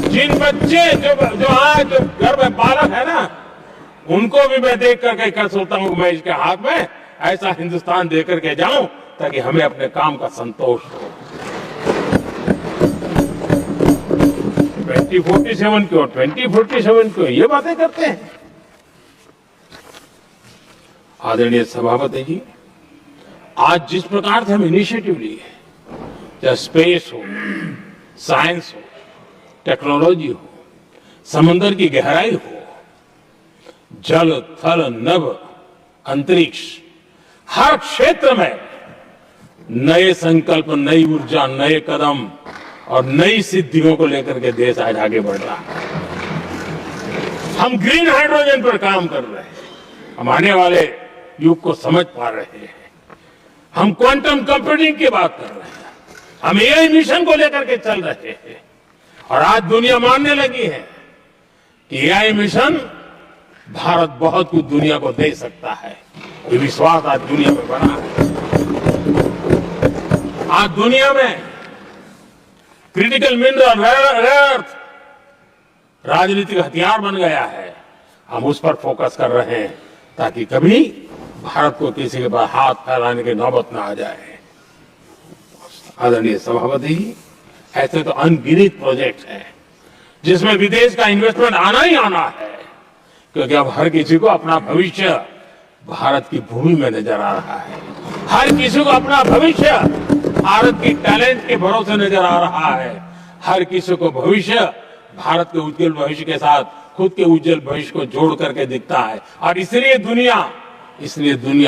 जिन बच्चे जो आज घर में बालक है ना, उनको भी मैं देख करके कल सोचता हूं मैं इसके हाथ में ऐसा हिंदुस्तान देकर के जाऊं ताकि हमें अपने काम का संतोष हो। 2047 क्यों, 2047 क्यों, ये बातें करते हैं। आदरणीय सभापति जी, आज जिस प्रकार से हम इनिशिएटिव लिए, चाहे स्पेस हो, साइंस हो, टेक्नोलॉजी हो, समंदर की गहराई हो, जल थल नभ अंतरिक्ष, हर क्षेत्र में नए संकल्प, नई ऊर्जा, नए कदम और नई सिद्धियों को लेकर के देश आज आगे बढ़ रहा है। हम ग्रीन हाइड्रोजन पर काम कर रहे हैं, हम आने वाले युग को समझ पा रहे हैं। हम क्वांटम कंप्यूटिंग की बात कर रहे हैं, हम एआई मिशन को लेकर के चल रहे हैं, और आज दुनिया मानने लगी है कि एआई मिशन भारत बहुत कुछ दुनिया को दे सकता है। ये विश्वास आज दुनिया में बना है। आज दुनिया में क्रिटिकल मिनरल, रेयर अर्थ राजनीतिक हथियार बन गया है। हम उस पर फोकस कर रहे हैं ताकि कभी भारत को किसी के पास हाथ फैलाने की नौबत ना आ जाए। आदरणीय सभापति जी, ऐसे तो अनगिनत प्रोजेक्ट हैं जिसमें विदेश का इन्वेस्टमेंट आना ही आना है, क्योंकि अब हर किसी को अपना भविष्य भारत की भूमि में नजर आ रहा है। हर किसी को अपना भविष्य भारत की टैलेंट के भरोसे नजर आ रहा है। हर किसी को भविष्य भारत के उज्जवल भविष्य के साथ खुद के उज्जवल भविष्य को जोड़ करके दिखता है। और इसलिए दुनिया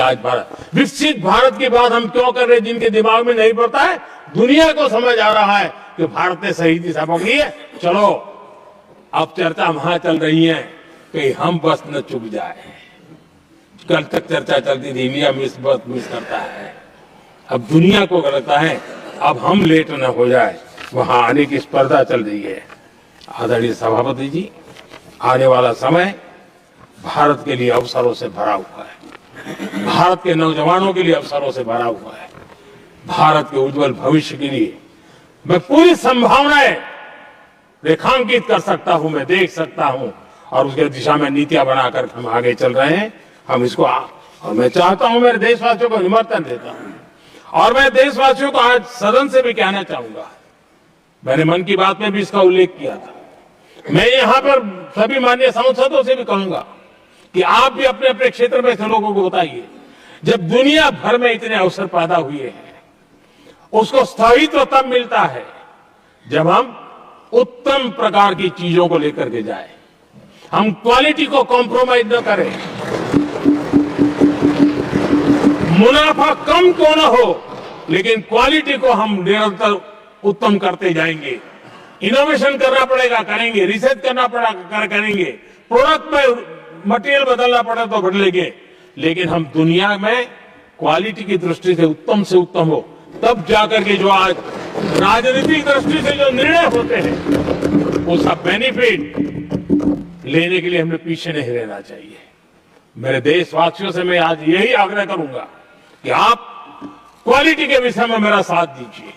आज भारत, विकसित भारत की बात हम क्यों कर रहे हैं, जिनके दिमाग में नहीं पड़ता है, दुनिया को समझ आ रहा है कि भारत ने सही दिशा पकड़ी है। चलो अब चर्चा वहां चल रही है कि हम बस न चुक जाए। कल तक चर्चा चलती थी इंडिया बस मिस करता है, अब दुनिया को लगता है अब हम लेट न हो जाए, वहां आने की स्पर्धा चल रही है। आदरणीय सभापति जी, आने वाला समय भारत के लिए अवसरों से भरा हुआ है। भारत के नौजवानों के लिए अवसरों से भरा हुआ है। भारत के उज्जवल भविष्य के लिए मैं पूरी संभावनाएं रेखांकित कर सकता हूं, मैं देख सकता हूं, और उसके दिशा में नीतियां बनाकर हम आगे चल रहे हैं। हम इसको और मैं चाहता हूं, मेरे देशवासियों को निमंत्रण देता हूं, और मैं देशवासियों को आज सदन से भी कहना चाहूंगा, मैंने मन की बात में भी इसका उल्लेख किया था, मैं यहां पर सभी माननीय सांसदों से भी कहूंगा कि आप भी अपने अपने क्षेत्र में ऐसे लोगों को बताइए, जब दुनिया भर में इतने अवसर पैदा हुए हैं, उसको स्थायित्व तब मिलता है जब हम उत्तम प्रकार की चीजों को लेकर के जाए, हम क्वालिटी को कॉम्प्रोमाइज न करें। मुनाफा कम क्यों न हो, लेकिन क्वालिटी को हम निरंतर उत्तम करते जाएंगे। इनोवेशन करना पड़ेगा, करेंगे, रिसर्च करना पड़ेगा, करेंगे, प्रोडक्ट में मटेरियल बदलना पड़े तो बदलेंगे, लेकिन हम दुनिया में क्वालिटी की दृष्टि से उत्तम हो, तब जाकर के जो आज राजनीतिक दृष्टि से जो निर्णय होते हैं उसका बेनिफिट लेने के लिए हमें पीछे नहीं रहना चाहिए। मेरे देशवासियों से मैं आज यही आग्रह करूंगा कि आप क्वालिटी के विषय में मेरा साथ दीजिए,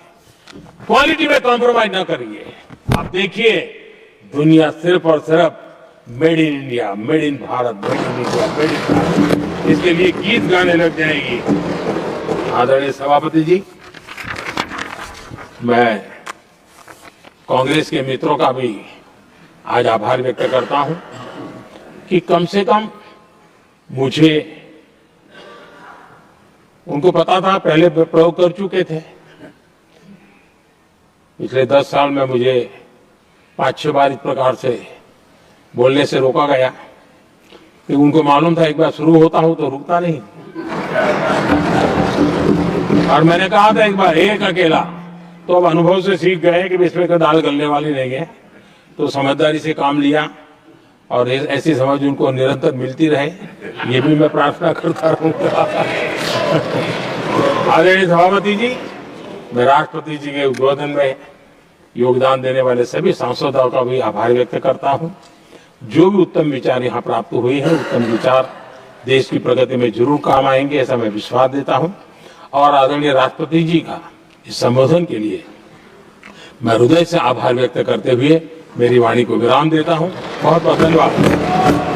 क्वालिटी में कॉम्प्रोमाइज ना करिए। आप देखिए, दुनिया सिर्फ और सिर्फ made in India, made in Bharat, made in India, made in Bharat, इसके लिए गीत गाने लग जाएगी। आदरणीय सभापति जी, मैं कांग्रेस के मित्रों का भी आज आभार व्यक्त करता हूं कि कम से कम मुझे, उनको पता था, पहले प्रयोग कर चुके थे। पिछले 10 साल में मुझे 5-6 बार इस प्रकार से बोलने से रोका गया कि उनको मालूम था एक बार शुरू होता हूं तो रुकता नहीं, और मैंने कहा था एक बार एक अकेला, तो अब अनुभव से सीख गए कि इसमें कोई दाल गलने वाली नहीं है, तो समझदारी से काम लिया, और ऐसी समझ उनको निरंतर मिलती रहे, ये भी मैं प्रार्थना करता रहूंगा। आदरणीय सभापति जी, मैं राष्ट्रपति जी के उद्बोधन में योगदान देने वाले सभी सांसदों का भी आभार व्यक्त करता हूं। जो भी उत्तम विचार यहाँ प्राप्त हुए हैं, उत्तम विचार देश की प्रगति में जरूर काम आएंगे, ऐसा मैं विश्वास देता हूं। और आदरणीय राष्ट्रपति जी का इस संबोधन के लिए मैं हृदय से आभार व्यक्त करते हुए मेरी वाणी को विराम देता हूं। बहुत बहुत धन्यवाद।